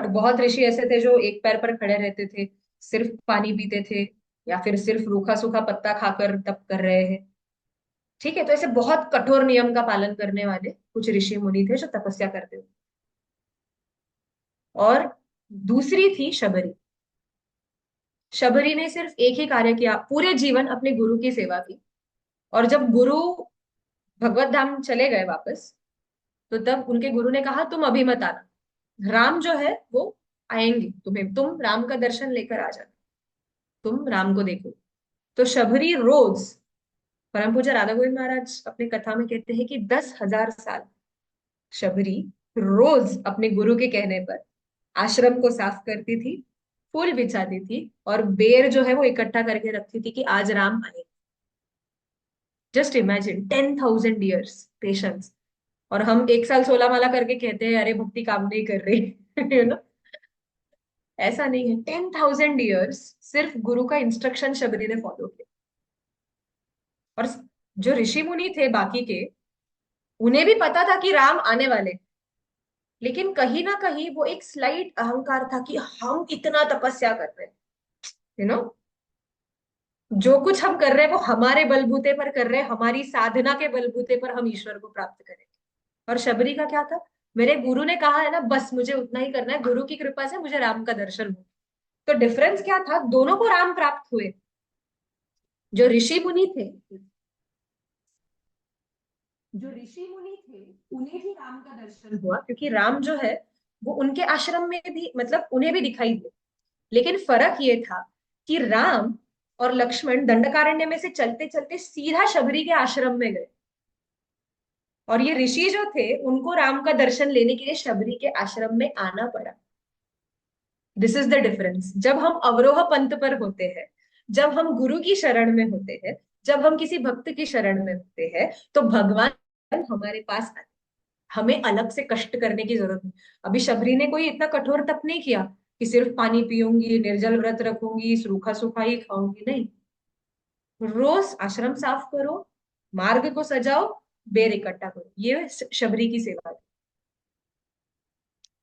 बहुत ऋषि ऐसे थे जो एक पैर पर खड़े रहते थे, सिर्फ पानी पीते थे, या फिर सिर्फ रूखा सूखा पत्ता खाकर तप कर रहे हैं। ठीक है, तो ऐसे बहुत कठोर नियम का पालन करने वाले कुछ ऋषि मुनि थे जो तपस्या करते थे। और दूसरी थी शबरी। शबरी ने सिर्फ एक ही कार्य किया पूरे जीवन, अपने गुरु की सेवा की। और जब गुरु भगवत धाम चले गए वापस, तो तब उनके गुरु ने कहा तुम अभी मत आना, राम जो है वो आएंगे, तुम राम का दर्शन लेकर आ जाना, तुम राम को देखो। तो शबरी रोज, परम पूज्य राधा गोविंद महाराज अपने कथा में कहते हैं कि 10,000 साल शबरी रोज अपने गुरु के कहने पर आश्रम को साफ करती थी, फूल बिछाती थी, और बेर जो है वो इकट्ठा करके रखती थी कि आज राम आए। Just imagine 10,000 years patience. और हम 1 साल 16 माला करके कहते हैं अरे भक्ति काम नहीं कर रही। ऐसा नहीं है, 10,000 ईयर्स सिर्फ गुरु का इंस्ट्रक्शन शबरी ने फॉलो किया। और जो ऋषि मुनि थे बाकी के, उन्हें भी पता था कि राम आने वाले, लेकिन कहीं ना कहीं वो एक स्लाइट अहंकार था कि हम इतना तपस्या कर रहे हैं, यू नो जो कुछ हम कर रहे हैं वो हमारे बलबूते पर कर रहे हैं, हमारी साधना के बलबूते पर हम ईश्वर को प्राप्त करेंगे। और शबरी का क्या था, मेरे गुरु ने कहा है ना, बस मुझे उतना ही करना है, गुरु की कृपा से मुझे राम का दर्शन हो। तो डिफरेंस क्या था, दोनों को राम प्राप्त हुए। जो ऋषि मुनि थे जो ऋषि मुनि थे उन्हें भी राम का दर्शन हुआ, क्योंकि राम जो है वो उनके आश्रम में भी, मतलब उन्हें भी दिखाई दिए। लेकिन फर्क ये था कि राम और लक्ष्मण दंडकारण्य में से चलते चलते सीधा शबरी के आश्रम में गए, और ये ऋषि जो थे उनको राम का दर्शन लेने के लिए शबरी के आश्रम में आना पड़ा। This is the difference. जब हम अवरोह पंथ पर होते हैं, जब हम गुरु की शरण में होते हैं, जब हम किसी भक्त की शरण में होते हैं, तो भगवान हमारे पास आते, हमें अलग से कष्ट करने की जरूरत नहीं। अभी शबरी ने कोई इतना कठोर तप नहीं किया कि सिर्फ पानी पीऊंगी, निर्जल व्रत रखूंगी, सूखा सूखा ही खाऊंगी, नहीं। रोज आश्रम साफ करो, मार्ग को सजाओ, बेर इकट्ठा करो, ये शबरी की सेवा है।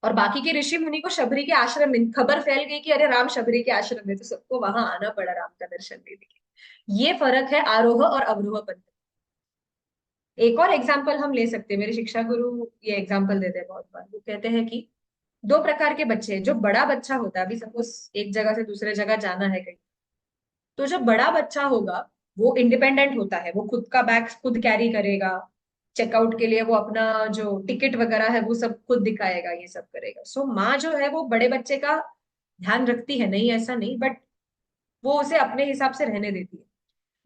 और बाकी के ऋषि मुनि को शबरी के आश्रम में खबर फैल गई कि अरे राम शबरी के आश्रम में, तो सबको वहां आना पड़ा राम का दर्शन लेने के लिए। ये फर्क है आरोह और अवरोह पंथ। एक और एग्जाम्पल हम ले सकते हैं, मेरे शिक्षा गुरु ये एग्जाम्पल देते हैं बहुत बार। वो कहते हैं कि दो प्रकार के बच्चे हैं। जो बड़ा बच्चा होता है, अभी सपोज एक जगह से दूसरे जगह जाना है कहीं, तो जो बड़ा बच्चा होगा वो इंडिपेंडेंट होता है, वो खुद का बैग खुद कैरी करेगा, चेकआउट के लिए वो अपना जो टिकट वगैरह है वो सब खुद दिखाएगा, ये सब करेगा। सो माँ जो है वो बड़े बच्चे का ध्यान रखती है, नहीं ऐसा नहीं, बट वो उसे अपने हिसाब से रहने देती है।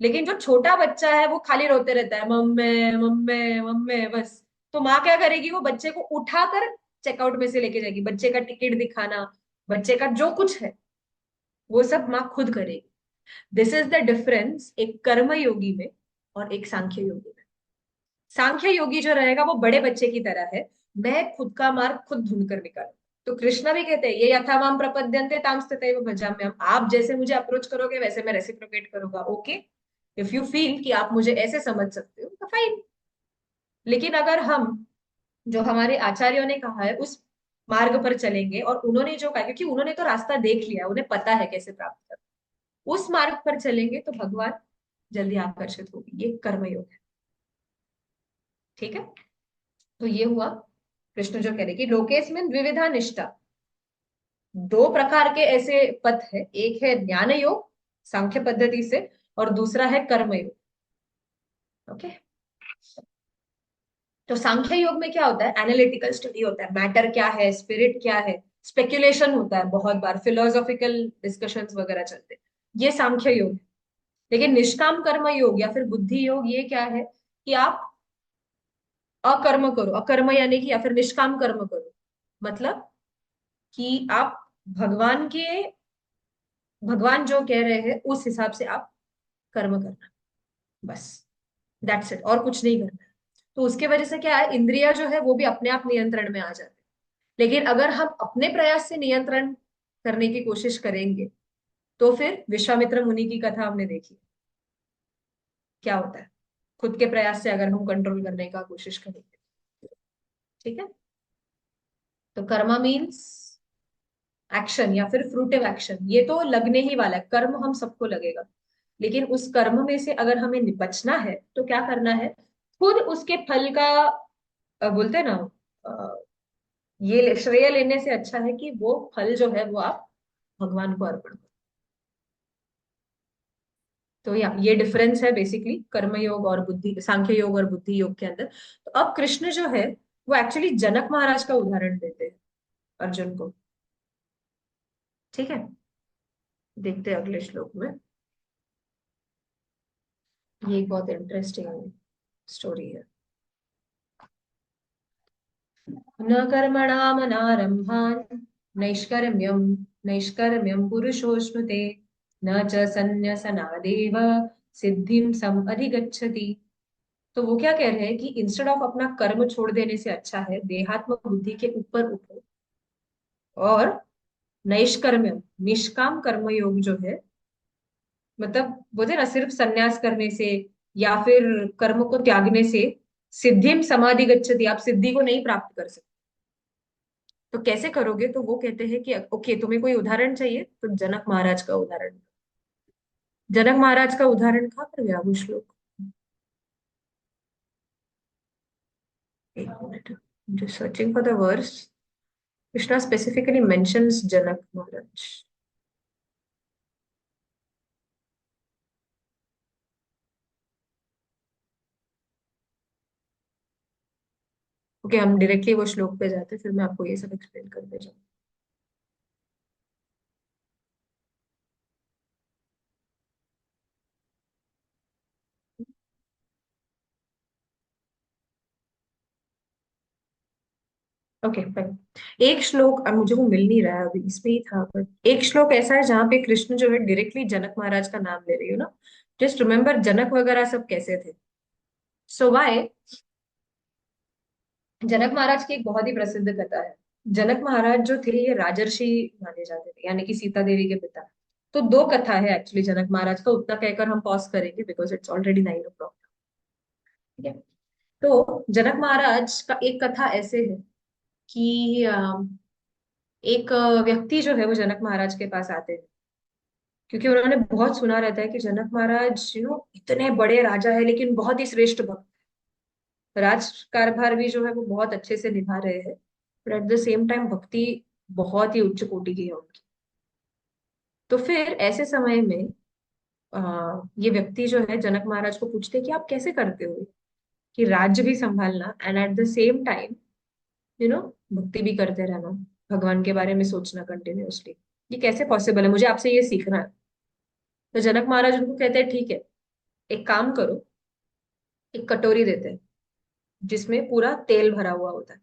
लेकिन जो छोटा बच्चा है वो खाली रोते रहता है, मम्मे मम्मे मम्मे बस। तो माँ क्या करेगी, वो बच्चे को उठाकर चेकआउट में से लेके जाएगी, बच्चे का टिकट दिखाना, बच्चे का जो कुछ है वो सब माँ खुद करेगी। दिस इज द डिफरेंस एक कर्म योगी में और एक सांख्य योगी में। सांख्य योगी जो रहेगा वो बड़े बच्चे की तरह है, मैं खुद का मार्ग खुद ढूंढ कर निकालू। तो कृष्णा भी कहते हैं ये यथा माम प्रपद्यन्ते ताम तथैव भजाम्यहम्, आप जैसे मुझे अप्रोच करोगे वैसे मैं रेसिप्रोकेट करूंगा। ओके, इफ यू फील कि आप मुझे ऐसे समझ सकते हो तो फाइन। लेकिन अगर हम, जो हमारे आचार्यों ने कहा है उस मार्ग पर चलेंगे, और उन्होंने जो कहा, क्योंकि उन्होंने तो रास्ता देख लिया, उन्हें पता है कैसे प्राप्त करना, उस मार्ग पर चलेंगे तो भगवान जल्दी आकर्षित होगी। ये कर्मयोग है। ठीक है, तो ये हुआ कृष्ण जो कह रहे कि लोकेस्मिन द्विविधा निष्ठा। दो प्रकार के ऐसे पथ है, एक है ज्ञान योग सांख्य पद्धति से, और दूसरा है कर्म योग। ओके, तो सांख्य योग में क्या होता है, एनालिटिकल स्टडी होता है, मैटर क्या है, स्पिरिट क्या है, स्पेक्युलेशन होता है, बहुत बार फिलोसॉफिकल डिस्कशंस वगैरह चलते हैं, ये सांख्य योग है। लेकिन निष्काम कर्म योग या फिर बुद्धि योग ये क्या है, कि आप अकर्म करो, अकर्म यानी कि, या फिर निष्काम कर्म करो, मतलब कि आप भगवान के, भगवान जो कह रहे हैं उस हिसाब से आप कर्म करना, बस, दैट्स इट, और कुछ नहीं करना है। तो उसके वजह से क्या है, इंद्रिया जो है वो भी अपने आप नियंत्रण में आ जाते हैं। लेकिन अगर हम अपने प्रयास से नियंत्रण करने की कोशिश करेंगे, तो फिर विश्वामित्र मुनि की कथा हमने देखी, क्या होता है खुद के प्रयास से अगर हम कंट्रोल करने का कोशिश करेंगे। ठीक है, तो कर्मा मीन्स एक्शन या फिर फ्रूटिव एक्शन, ये तो लगने ही वाला है, कर्म हम सबको लगेगा। लेकिन उस कर्म में से अगर हमें निपटना है तो क्या करना है, खुद उसके फल का, बोलते हैं ना, अ, श्रेय लेने से अच्छा है कि वो फल जो है वो आप भगवान को अर्पण करो। तो या ये डिफरेंस है बेसिकली कर्म योग और बुद्धि, सांख्य योग और बुद्धि योग के अंदर। तो अब कृष्ण जो है वो एक्चुअली जनक महाराज का उदाहरण देते हैं अर्जुन को। ठीक है, देखते हैं अगले श्लोक में, ये एक बहुत इंटरेस्टिंग स्टोरी है। न कर्मणामनारंभान् नैष्कर्म्यं नैष्कर्म्यं पुरुषोऽश्नुते, न च सन्न्यसनादेव सिद्धिं सम अधिगच्छति। तो वो क्या कह रहे हैं कि इंस्टेड ऑफ अपना कर्म छोड़ देने से अच्छा है देहात्म बुद्धि के ऊपर उठो, और नैष्कर्म्यम निष्काम कर्म योग जो है, मतलब बोलते हैं ना सिर्फ संन्यास करने से या फिर कर्म को त्यागने से सिद्धिम समाधि गच्छति, आप सिद्धि को नहीं प्राप्त कर सकते। तो कैसे करोगे, तो वो कहते हैं कि ओके तुम्हें कोई उदाहरण चाहिए तो जनक महाराज का उदाहरण। जनक महाराज का उदाहरण कहाँ पर गया वो श्लोक, एक minute, just searching for the verse. Krishna specifically mentions Janak Maharaj. Okay, हम डायरेक्टली वो श्लोक पे जाते हैं, फिर मैं आपको ये सब एक्सप्लेन करते जाऊँ। ओके फाइन, एक श्लोक, अब मुझे वो मिल नहीं रहा है अभी, इसमें ही था, बट एक श्लोक ऐसा है जहाँ पे कृष्ण जो है डायरेक्टली जनक महाराज का नाम ले रही हो ना। जस्ट रिमेम्बर जनक वगैरह सब कैसे थे। सो वाई, जनक महाराज की एक बहुत ही प्रसिद्ध कथा है। जनक महाराज जो थे ये राजर्षि माने जाते थे, यानी कि सीता देवी के पिता। तो दो कथा है एक्चुअली जनक महाराज का, उतना कहकर हम पॉज करेंगे बिकॉज इट्स ऑलरेडी 9 o'clock। ठीक है, तो जनक महाराज का एक कथा ऐसे है कि एक व्यक्ति जो है वो जनक महाराज के पास आते हैं, क्योंकि उन्होंने बहुत सुना रहता है कि जनक महाराज इतने बड़े राजा है लेकिन बहुत ही श्रेष्ठ भक्त, राज कारभार भी जो है वो बहुत अच्छे से निभा रहे हैं, पर एट द सेम टाइम भक्ति बहुत ही उच्च कोटि की है उनकी। तो फिर ऐसे समय में ये व्यक्ति जो है जनक महाराज को पूछते हैं कि आप कैसे करते हो कि राज्य भी संभालना and eight the same time you know भक्ति भी करते रहना, भगवान के बारे में सोचना कंटिन्यूअसली, ये कैसे पॉसिबल है, मुझे आपसे ये सीखना है। तो जनक महाराज उनको कहते हैं ठीक है, एक काम करो, एक कटोरी देते हैं जिसमें पूरा तेल भरा हुआ होता है,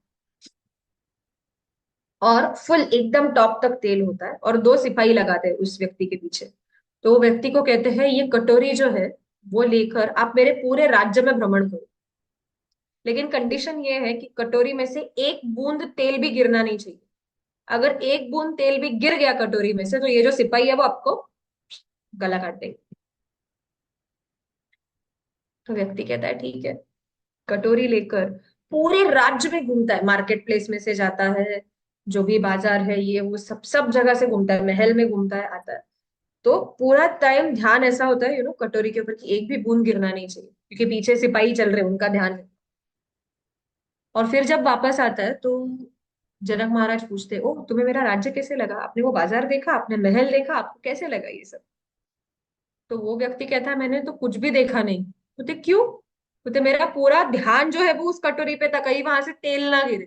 और फुल एकदम टॉप तक तेल होता है, और दो सिपाही लगाते हैं उस व्यक्ति के पीछे। तो वो व्यक्ति को कहते हैं ये कटोरी जो है वो लेकर आप मेरे पूरे राज्य में भ्रमण करो, लेकिन कंडीशन ये है कि कटोरी में से एक बूंद तेल भी गिरना नहीं चाहिए। अगर एक बूंद तेल भी गिर गया कटोरी में से तो ये जो सिपाही है वो आपको गला काट देगा। तो व्यक्ति कहता है ठीक है, कटोरी लेकर पूरे राज्य में घूमता है, मार्केट प्लेस में से जाता है, जो भी बाजार है ये वो सब सब जगह से घूमता है, महल में घूमता है, आता है। तो पूरा टाइम ध्यान ऐसा होता है कटोरी के ऊपर कि एक भी बूंद गिरना नहीं चाहिए, क्योंकि पीछे सिपाही चल रहे हैं, उनका ध्यान है। और फिर जब वापस आता है तो जनक महाराज पूछते, ओ तुम्हें मेरा राज्य कैसे लगा, आपने वो बाजार देखा, आपने महल देखा, आपको कैसे लगा ये सब? तो वो व्यक्ति कहता है मैंने तो कुछ भी देखा नहीं। बोलते क्यों? बोलते मेरा पूरा ध्यान जो है वो उस कटोरी पे था, कहीं वहां से तेल ना गिरे,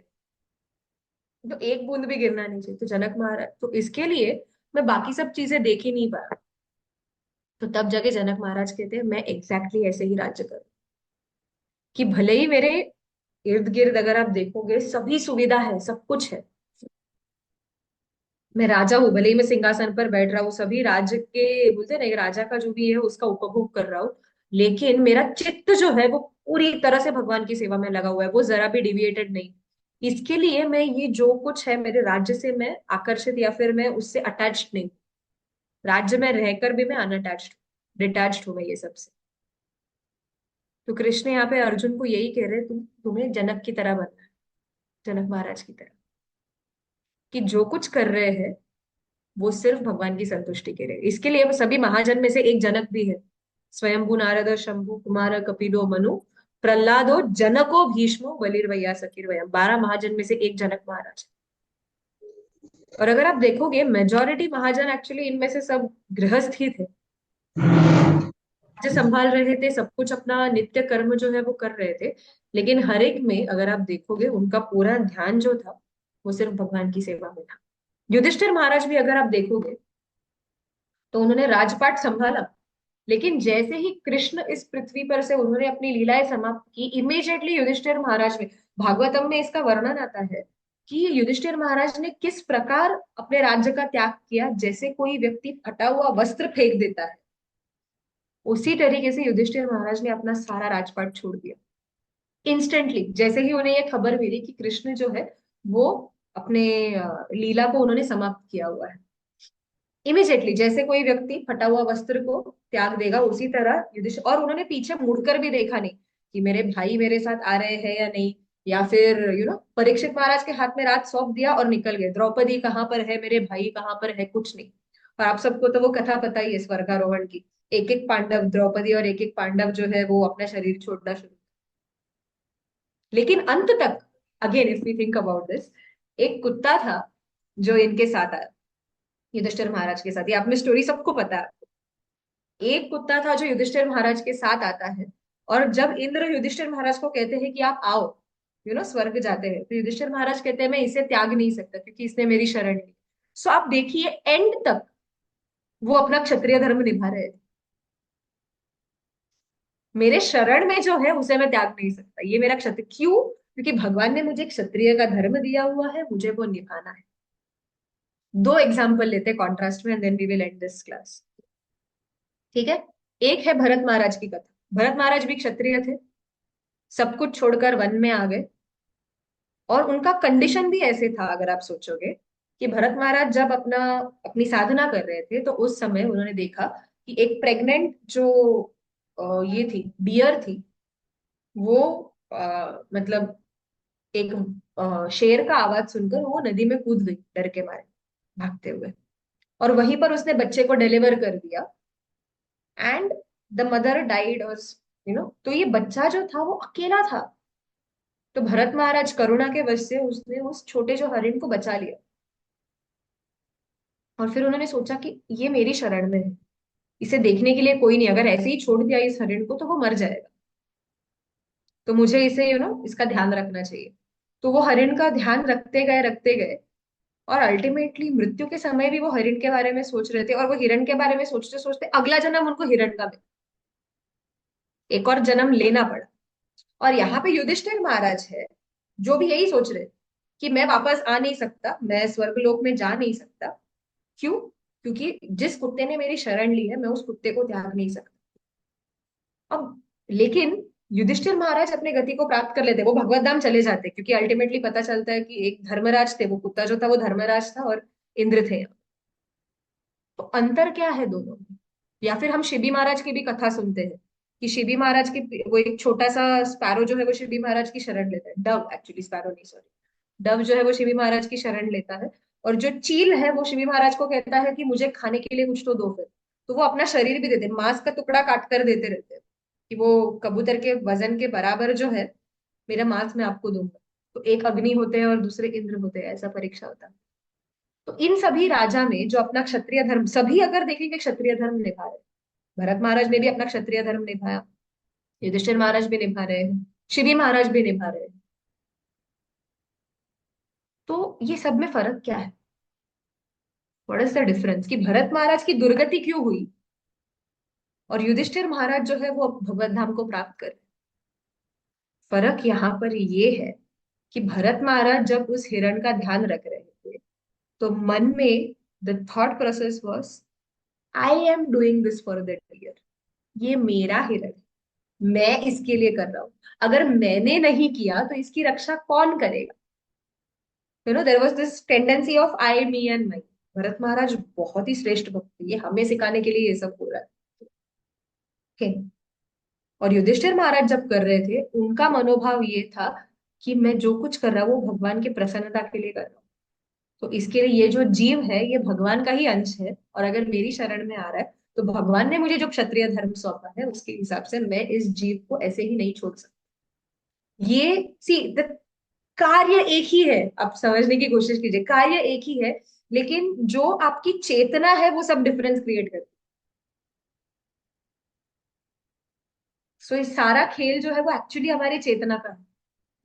तो एक बूंद भी गिरना नहीं चाहिए। तो जनक महाराज तो इसके लिए मैं बाकी सब चीजें देख ही नहीं पाया। तो तब जाके जनक महाराज कहते हैं मैं एग्जैक्टली ऐसे ही राज्य करूं, कि भले ही मेरे इर्द गिर्द अगर आप देखोगे सभी सुविधा है, सब कुछ है, मैं राजा हूं, भले ही मैं सिंहासन पर बैठ रहा हूँ, सभी राज्य के बोलते हैं ना एक राजा का जो भी है उसका उपभोग कर रहा हूँ, लेकिन मेरा चित्त जो है वो पूरी तरह से भगवान की सेवा में लगा हुआ है, वो जरा भी डिविएटेड नहीं। इसके लिए मैं ये जो कुछ है मेरे राज्य से मैं आकर्षित या फिर मैं उससे अटैच्ड नहीं। राज्य में रहकर भी मैं अनअटैच्ड, डिटैच्ड हूं मैं ये सबसे। तो कृष्ण यहाँ पे अर्जुन को यही कह रहे हैं, तुम्हें जनक की तरह बनना है, जनक महाराज की तरह, कि जो कुछ कर रहे हैं वो सिर्फ भगवान की संतुष्टि के लिए। इसके लिए सभी महाजन में से एक जनक भी है, स्वयंभू नारद शंभु कुमार कपिलो मनु प्रहलादो जनको भीष्मो बलिर्वैया सखीर्वयम, 12 महाजन में से एक जनक महाराज। और अगर आप देखोगे मेजोरिटी महाजन एक्चुअली इनमें से सब गृहस्थ ही थे, जो संभाल रहे थे, सब कुछ अपना नित्य कर्म जो है वो कर रहे थे, लेकिन हर एक में अगर आप देखोगे उनका पूरा ध्यान जो था वो सिर्फ भगवान की सेवा में था। युधिष्ठिर महाराज भी अगर आप देखोगे तो उन्होंने राजपाट संभाला, लेकिन जैसे ही कृष्ण इस पृथ्वी पर से उन्होंने अपनी लीलाएं समाप्त की, इमीडिएटली युधिष्ठिर महाराज में, भागवतम में इसका वर्णन आता है कि युधिष्ठिर महाराज ने किस प्रकार अपने राज्य का त्याग किया, जैसे कोई व्यक्ति फटा हुआ वस्त्र फेंक देता है, उसी तरीके से युधिष्ठिर महाराज ने अपना सारा राजपाट छोड़ दिया इंस्टेंटली, जैसे ही उन्हें यह खबर मिली कि कृष्ण जो है वो अपने लीला को उन्होंने समाप्त किया हुआ है। इमीडिएटली जैसे कोई व्यक्ति फटा हुआ वस्त्र को त्याग देगा, उसी तरह युधिष्ठिर, और उन्होंने पीछे मुड़कर भी देखा नहीं कि मेरे भाई मेरे साथ आ रहे हैं या नहीं, या फिर परीक्षित महाराज के हाथ में राज सौंप दिया और निकल गए, द्रौपदी कहाँ पर है, मेरे भाई कहाँ पर है, कुछ नहीं। और आप सबको तो वो कथा पता ही है स्वर्गारोहण की, एक एक पांडव, द्रौपदी और एक एक पांडव जो है वो अपना शरीर छोड़ना शुरू। लेकिन अंत तक, again if we think about this, एक कुत्ता था जो इनके साथ आया, युधिष्ठिर महाराज के साथ, ये आपने स्टोरी सबको पता है। एक कुत्ता था जो युधिष्ठिर महाराज के साथ आता है, और जब इंद्र युधिष्ठिर महाराज को कहते हैं कि आप आओ, स्वर्ग जाते हैं, तो युधिष्ठिर महाराज कहते हैं मैं इसे त्याग नहीं सकता क्योंकि इसने मेरी शरण ली। सो आप देखिए एंड तक वो अपना क्षत्रिय धर्म निभा रहे थे, मेरे शरण में जो है उसे मैं त्याग नहीं सकता, ये मेरा क्षत्रिय, क्यों? क्योंकि भगवान ने मुझे क्षत्रिय का धर्म दिया हुआ है, मुझे वो निभाना है। दो एग्जाम्पल लेते हैं कॉन्ट्रास्ट में, and then we will end this class. ठीक है, एक है भरत महाराज की कथा। भरत महाराज भी क्षत्रिय थे, सब कुछ छोड़कर वन में आ गए, और उनका कंडीशन भी ऐसे था, अगर आप सोचोगे, कि भरत महाराज जब अपनी साधना कर रहे थे तो उस समय उन्होंने देखा कि एक प्रेग्नेंट जो ये थी, डियर थी, वो मतलब एक शेर का आवाज सुनकर वो नदी में कूद गई डर के मारे, भागते हुए, और वहीं पर उसने बच्चे को डिलीवर कर दिया, एंड द मदर डाइड, और तो ये बच्चा जो था वो अकेला था। तो भरत महाराज करुणा के वश से उसने उस छोटे जो हरिण को बचा लिया, और फिर उन्होंने सोचा कि ये मेरी शरण में है, इसे देखने के लिए कोई नहीं, अगर ऐसे ही छोड़ दिया इस हरिण को तो वो मर जाएगा, तो मुझे इसे इसका ध्यान रखना चाहिए। तो वो हरिण का ध्यान रखते गए, और अल्टीमेटली मृत्यु के समय भी वो हरिण के बारे में सोच रहे थे, और वो हिरण के बारे में सोचते सोचते अगला जन्म उनको हिरण का मिला, एक और जन्म लेना पड़ा। और यहाँ पे युधिष्ठिर महाराज है जो भी यही सोच रहे कि मैं वापस आ नहीं सकता, मैं स्वर्गलोक में जा नहीं सकता। क्यों? क्योंकि जिस कुत्ते ने मेरी शरण ली है मैं उस कुत्ते को त्याग नहीं सकता। अब लेकिन युधिष्ठिर महाराज अपने गति को प्राप्त कर लेते, वो भगवत धाम चले जाते, क्योंकि अल्टीमेटली पता चलता है कि एक धर्मराज थे, वो कुत्ता जो था वो धर्मराज था और इंद्र थे। तो अंतर क्या है दोनों में? या फिर हम शिबी महाराज की भी कथा सुनते हैं कि शिबी महाराज की, वो एक छोटा सा स्पैरो जो है वो शिबी महाराज की शरण लेता है, डव, एक्चुअली स्पैरो नहीं, सॉरी, डव जो है वो शिबी महाराज की शरण लेता है। और जो चील है वो शिबी महाराज को कहता है कि मुझे खाने के लिए कुछ तो दो फिर। तो वो अपना शरीर भी देते हैं, मांस का टुकड़ा काट कर देते रहते हैं कि वो कबूतर के वजन के बराबर जो है मेरा मांस मैं आपको दूंगा। तो एक अग्नि होते हैं और दूसरे इंद्र होते हैं, ऐसा परीक्षा होता है। तो इन सभी राजा में जो अपना क्षत्रिय धर्म, सभी अगर देखेंगे क्षत्रिय धर्म निभा रहे हैं। भरत महाराज ने भी अपना क्षत्रिय धर्म निभाया, युधिष्ठिर महाराज भी निभा रहे हैं, शिवी महाराज भी निभा रहे हैं। तो ये सब में फर्क क्या है? व्हाट इज द डिफरेंस कि भरत महाराज की दुर्गति क्यों हुई और युधिष्ठिर महाराज जो है वो भगवत धाम को प्राप्त कर? फर्क यहाँ पर ये है कि भरत महाराज जब उस हिरण का ध्यान रख रहे थे तो मन में the thought process was, I am doing this for the deer, ये मेरा हिरण है, मैं इसके लिए कर रहा हूं। अगर मैंने नहीं किया तो इसकी रक्षा कौन करेगा? There was this tendency of I, me and my. Bharat Maharaj बहुत ही श्रेष्ठ भक्त थे, ये हमें सिखाने के लिए ये सब हो रहा है। ओके। और युधिष्ठिर महाराज जब कर रहे थे उनका मनोभाव ये था कि मैं जो कुछ कर रहा हूँ वो भगवान की प्रसन्नता के लिए कर रहा हूँ। तो इसके लिए ये जो जीव है ये भगवान का ही अंश है, और अगर मेरी शरण में आ रहा है तो भगवान ने मुझे जो क्षत्रिय धर्म सौंपा है उसके हिसाब से मैं इस जीव को ऐसे ही नहीं छोड़ सकता। ये सी द कार्य एक ही है, आप समझने की कोशिश कीजिए, कार्य एक ही है, लेकिन जो आपकी चेतना है वो सब डिफरेंस क्रिएट करती है। सो ये सारा खेल जो है वो एक्चुअली हमारी चेतना का है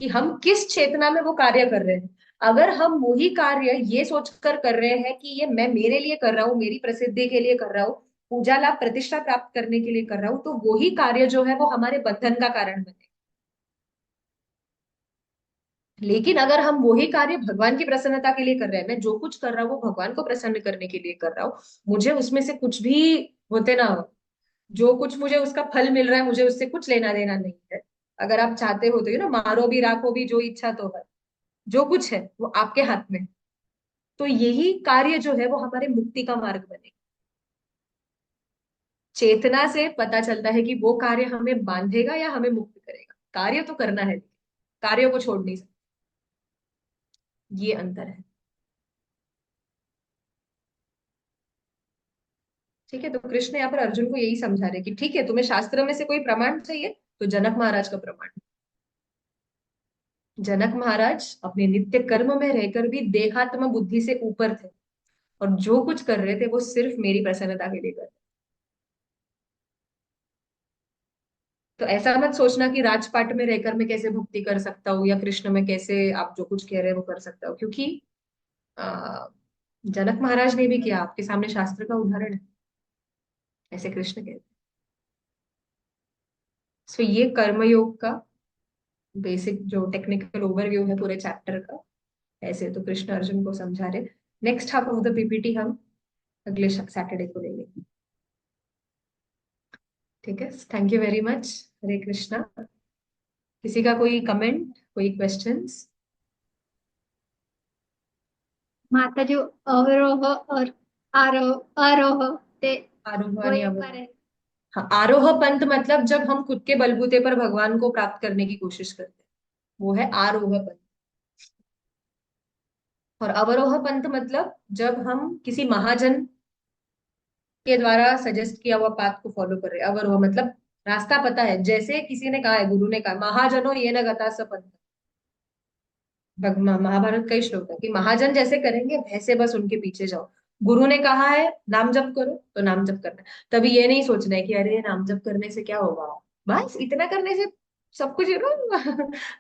कि हम किस चेतना में वो कार्य कर रहे हैं। अगर हम वही कार्य ये सोचकर कर रहे हैं कि ये मैं मेरे लिए कर रहा हूँ, मेरी प्रसिद्धि के लिए कर रहा हूँ, पूजा लाभ प्रतिष्ठा प्राप्त करने के लिए कर रहा हूँ, तो वही कार्य जो है वो हमारे बंधन का कारण बने। लेकिन अगर हम वही कार्य भगवान की प्रसन्नता के लिए कर रहे हैं, मैं जो कुछ कर रहा हूँ वो भगवान को प्रसन्न करने के लिए कर रहा हूँ, मुझे उसमें से कुछ भी होते ना हो, जो कुछ मुझे उसका फल मिल रहा है मुझे उससे कुछ लेना देना नहीं है। अगर आप चाहते हो तो मारो भी राखो भी जो इच्छा तो है, जो कुछ है वो आपके हाथ में है। तो यही कार्य जो है वो हमारे मुक्ति का मार्ग बने। चेतना से पता चलता है कि वो कार्य हमें बांधेगा या हमें मुक्त करेगा। कार्य तो करना है, कार्यों को छोड़ नहीं सकते। ये अंतर है। ठीक है, तो कृष्ण यहाँ पर अर्जुन को यही समझा रहे कि ठीक है, तुम्हें शास्त्र में से कोई प्रमाण चाहिए तो जनक महाराज का प्रमाण। जनक महाराज अपने नित्य कर्म में रहकर भी देहात्म बुद्धि से ऊपर थे, और जो कुछ कर रहे थे वो सिर्फ मेरी प्रसन्नता के लिए कर रहे थे। तो ऐसा मत सोचना कि राजपाट में रहकर मैं कैसे भक्ति कर सकता हूँ या कृष्ण में कैसे आप जो कुछ कह रहे हैं वो कर सकता हूँ, क्योंकि आ, जनक महाराज ने भी किया, आपके सामने शास्त्र का उदाहरण है, ऐसे कृष्ण कहते हैं। सो ये कर्मयोग का बेसिक जो टेक्निकल ओवरव्यू है पूरे चैप्टर का, ऐसे तो कृष्ण अर्जुन को समझा रहे। Next half of the PPT हम अगले सैटरडे को ले लेंगे। ठीक है, थैंक यू वेरी मच। हरे कृष्णा। किसी का कोई कमेंट, कोई क्वेश्चंस? माता जो अवरोह और आरोह आरोह ते आरोह वो आणि ये अवरोह। पर है। हाँ, आरोह पंथ मतलब जब हम खुद के बलबूते पर भगवान को प्राप्त करने की कोशिश करते हैं, वो है आरोह पंथ। और अवरोह पंथ मतलब जब हम किसी महाजन के द्वारा सजेस्ट किया हुआ पाथ को फॉलो कर रहे हैं। अवरोह मतलब रास्ता पता है, जैसे किसी ने कहा है, गुरु ने कहा महाजनों ये न गता स पंथ। महाभारत का ही श्लोक है कि महाजन जैसे करेंगे वैसे बस उनके पीछे जाओ। गुरु ने कहा है नाम जप करो तो नाम जप करना है। तभी ये नहीं सोचना है कि अरे नाम जप करने से क्या होगा, बस इतना करने से सब कुछ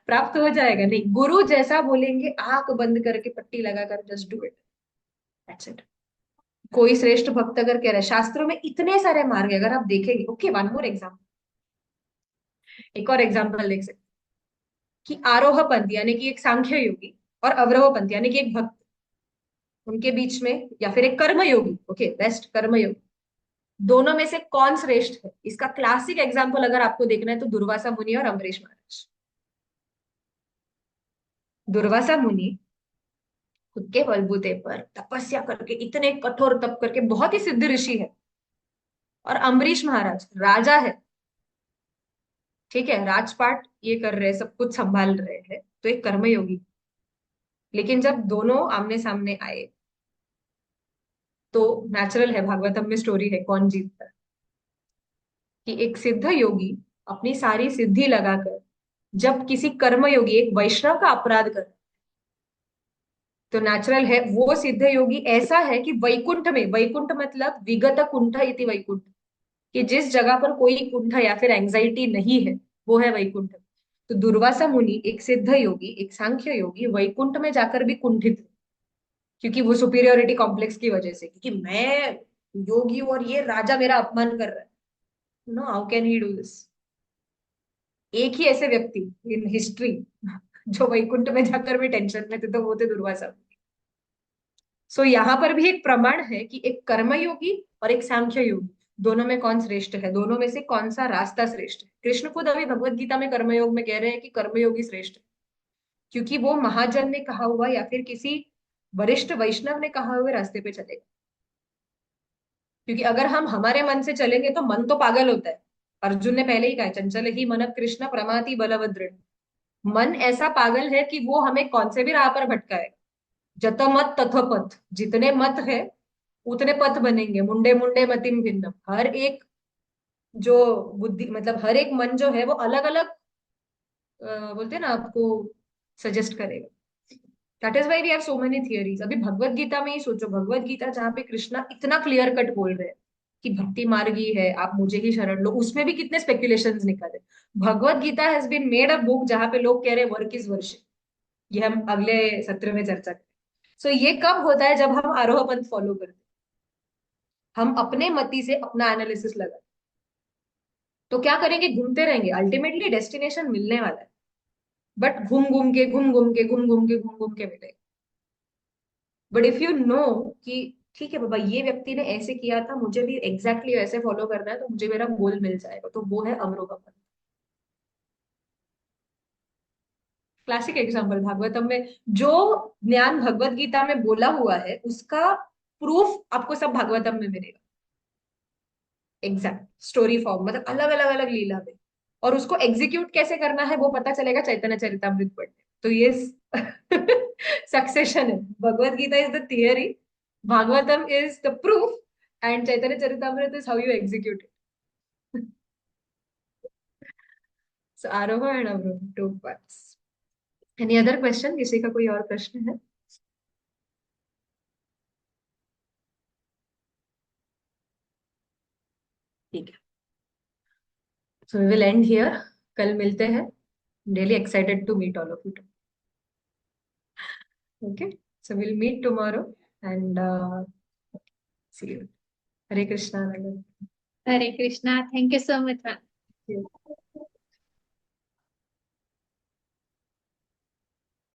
प्राप्त हो जाएगा। नहीं, गुरु जैसा बोलेंगे आंख बंद करके पट्टी लगाकर just do it, that's it. कोई श्रेष्ठ भक्त अगर कह रहा है, शास्त्रों में इतने सारे मार्ग है, अगर आप देखेंगे। ओके, वन मोर एग्जाम्पल, एक और एग्जाम्पल देख सकते हैं कि आरोह पंथ यानी कि एक सांख्य योगी और अवरोह पंथ यानी कि एक भक्त, उनके बीच में, या फिर एक कर्मयोगी, ओके बेस्ट कर्मयोगी, दोनों में से कौन श्रेष्ठ है? इसका क्लासिक एग्जाम्पल अगर आपको देखना है तो दुर्वासा मुनि और अम्बरीश महाराज। दुर्वासा मुनि खुद के बलबूते पर तपस्या करके, इतने कठोर तप करके बहुत ही सिद्ध ऋषि है। और अम्बरीश महाराज राजा है, ठीक है, राजपाट ये कर रहे हैं, सब कुछ संभाल रहे हैं, तो एक कर्मयोगी। लेकिन जब दोनों आमने सामने आए तो नेचुरल है, भागवतम में स्टोरी है कौन जीतता है। कि एक सिद्ध योगी अपनी सारी सिद्धि लगाकर जब किसी कर्मयोगी एक वैष्णव का अपराध कर, तो नेचुरल है वो सिद्ध योगी ऐसा है कि वैकुंठ में, वैकुंठ मतलब विगत कुंठ इति वैकुंठ, कि जिस जगह पर कोई कुंठ या फिर एंजाइटी नहीं है वो है वैकुंठ। तो दुर्वासा मुनि एक सिद्ध योगी, एक सांख्य योगी, वैकुंठ में जाकर भी कुंठित है, क्योंकि वो सुपीरियोरिटी कॉम्प्लेक्स की वजह से, क्योंकि मैं योगी और ये राजा मेरा अपमान कर रहा है। No, how can he do this? एक ही ऐसे व्यक्ति इन हिस्ट्री जो वैकुंठ में जाकर भी टेंशन में थे, तो वो थे दुर्वासा मुनि। सो यहाँ पर भी एक प्रमाण है कि एक कर्मयोगी और एक सांख्य योगी, दोनों में कौन श्रेष्ठ है, दोनों में से कौन सा रास्ता श्रेष्ठ है। कृष्ण खुद अभी भगवत गीता में कर्मयोग में कह रहे हैं कि कर्मयोगी श्रेष्ठ है, क्योंकि वो महाजन ने कहा हुआ या फिर किसी वरिष्ठ वैष्णव ने कहा हुए रास्ते पे चलेगा। क्योंकि अगर हम हमारे मन से चलेंगे तो मन तो पागल होता है। अर्जुन ने पहले ही कहा है, चंचल ही मन कृष्ण प्रमाति बलवदृढ़। मन ऐसा पागल है कि वो हमें कौन से भी राह पर भटकाएगा। जत मत तथ पथ, जितने मत है उतने पथ बनेंगे। मुंडे मुंडे मतिम भिन्नम, हर एक जो बुद्धि मतलब हर एक मन जो है वो अलग अलग बोलते हैं ना आपको सजेस्ट करेगा। That is why we have so many theories. अभी भगवत गीता में ही सोचो, भगवत गीता जहाँ पे कृष्णा इतना क्लियर कट बोल रहे हैं कि भक्ति मार्गी है, आप मुझे ही शरण लो, उसमें भी कितने स्पेकुलेशंस निकले। Bhagavad Gita has been made a book जहाँ पे लोग कह रहे हैं वर्क इज वर्शिप। ये हम अगले सत्र में चर्चा करें। सो ये कब होता है? जब हम आरोह पंथ फॉलो करते हैं, हम अपने मति से अपना एनालिसिस लगा, तो क्या करेंगे? घूमते रहेंगे, अल्टीमेटली डेस्टिनेशन मिलने वाला है, बट घूम घूम के घूम घूम के घूम घूम के घूम घूम के मिलेगा। बट इफ यू नो कि ठीक है बाबा, ये व्यक्ति ने ऐसे किया था, मुझे भी एग्जैक्टली exactly वैसे फॉलो करना है, तो मुझे मेरा गोल मिल जाएगा, तो वो है अमरोहा पंथ। क्लासिक एग्जाम्पल भागवतम में जो ज्ञान भगवत गीता में बोला हुआ है उसका प्रूफ आपको सब भागवतम में मिलेगा। एग्जैक्ट स्टोरी फॉर्म, मतलब अलग अलग अलग लीला में। और उसको एग्जीक्यूट कैसे करना है वो पता चलेगा चैतन्य चरितामृत पढ़ने। तो ये सक्सेशन है। Bhagavad Gita is the theory, Bhagavatam is the proof, and Chaitanya Charitamrita is how you execute it. So aroha and avaroha, two parts. Any other question? किसी का कोई और प्रश्न है? ठीक है, so we will end here. कल मिलते हैं। Really excited to meet all of you. Okay, so will meet tomorrow and see you. Hare Krishna. Hare Krishna, thank you so much.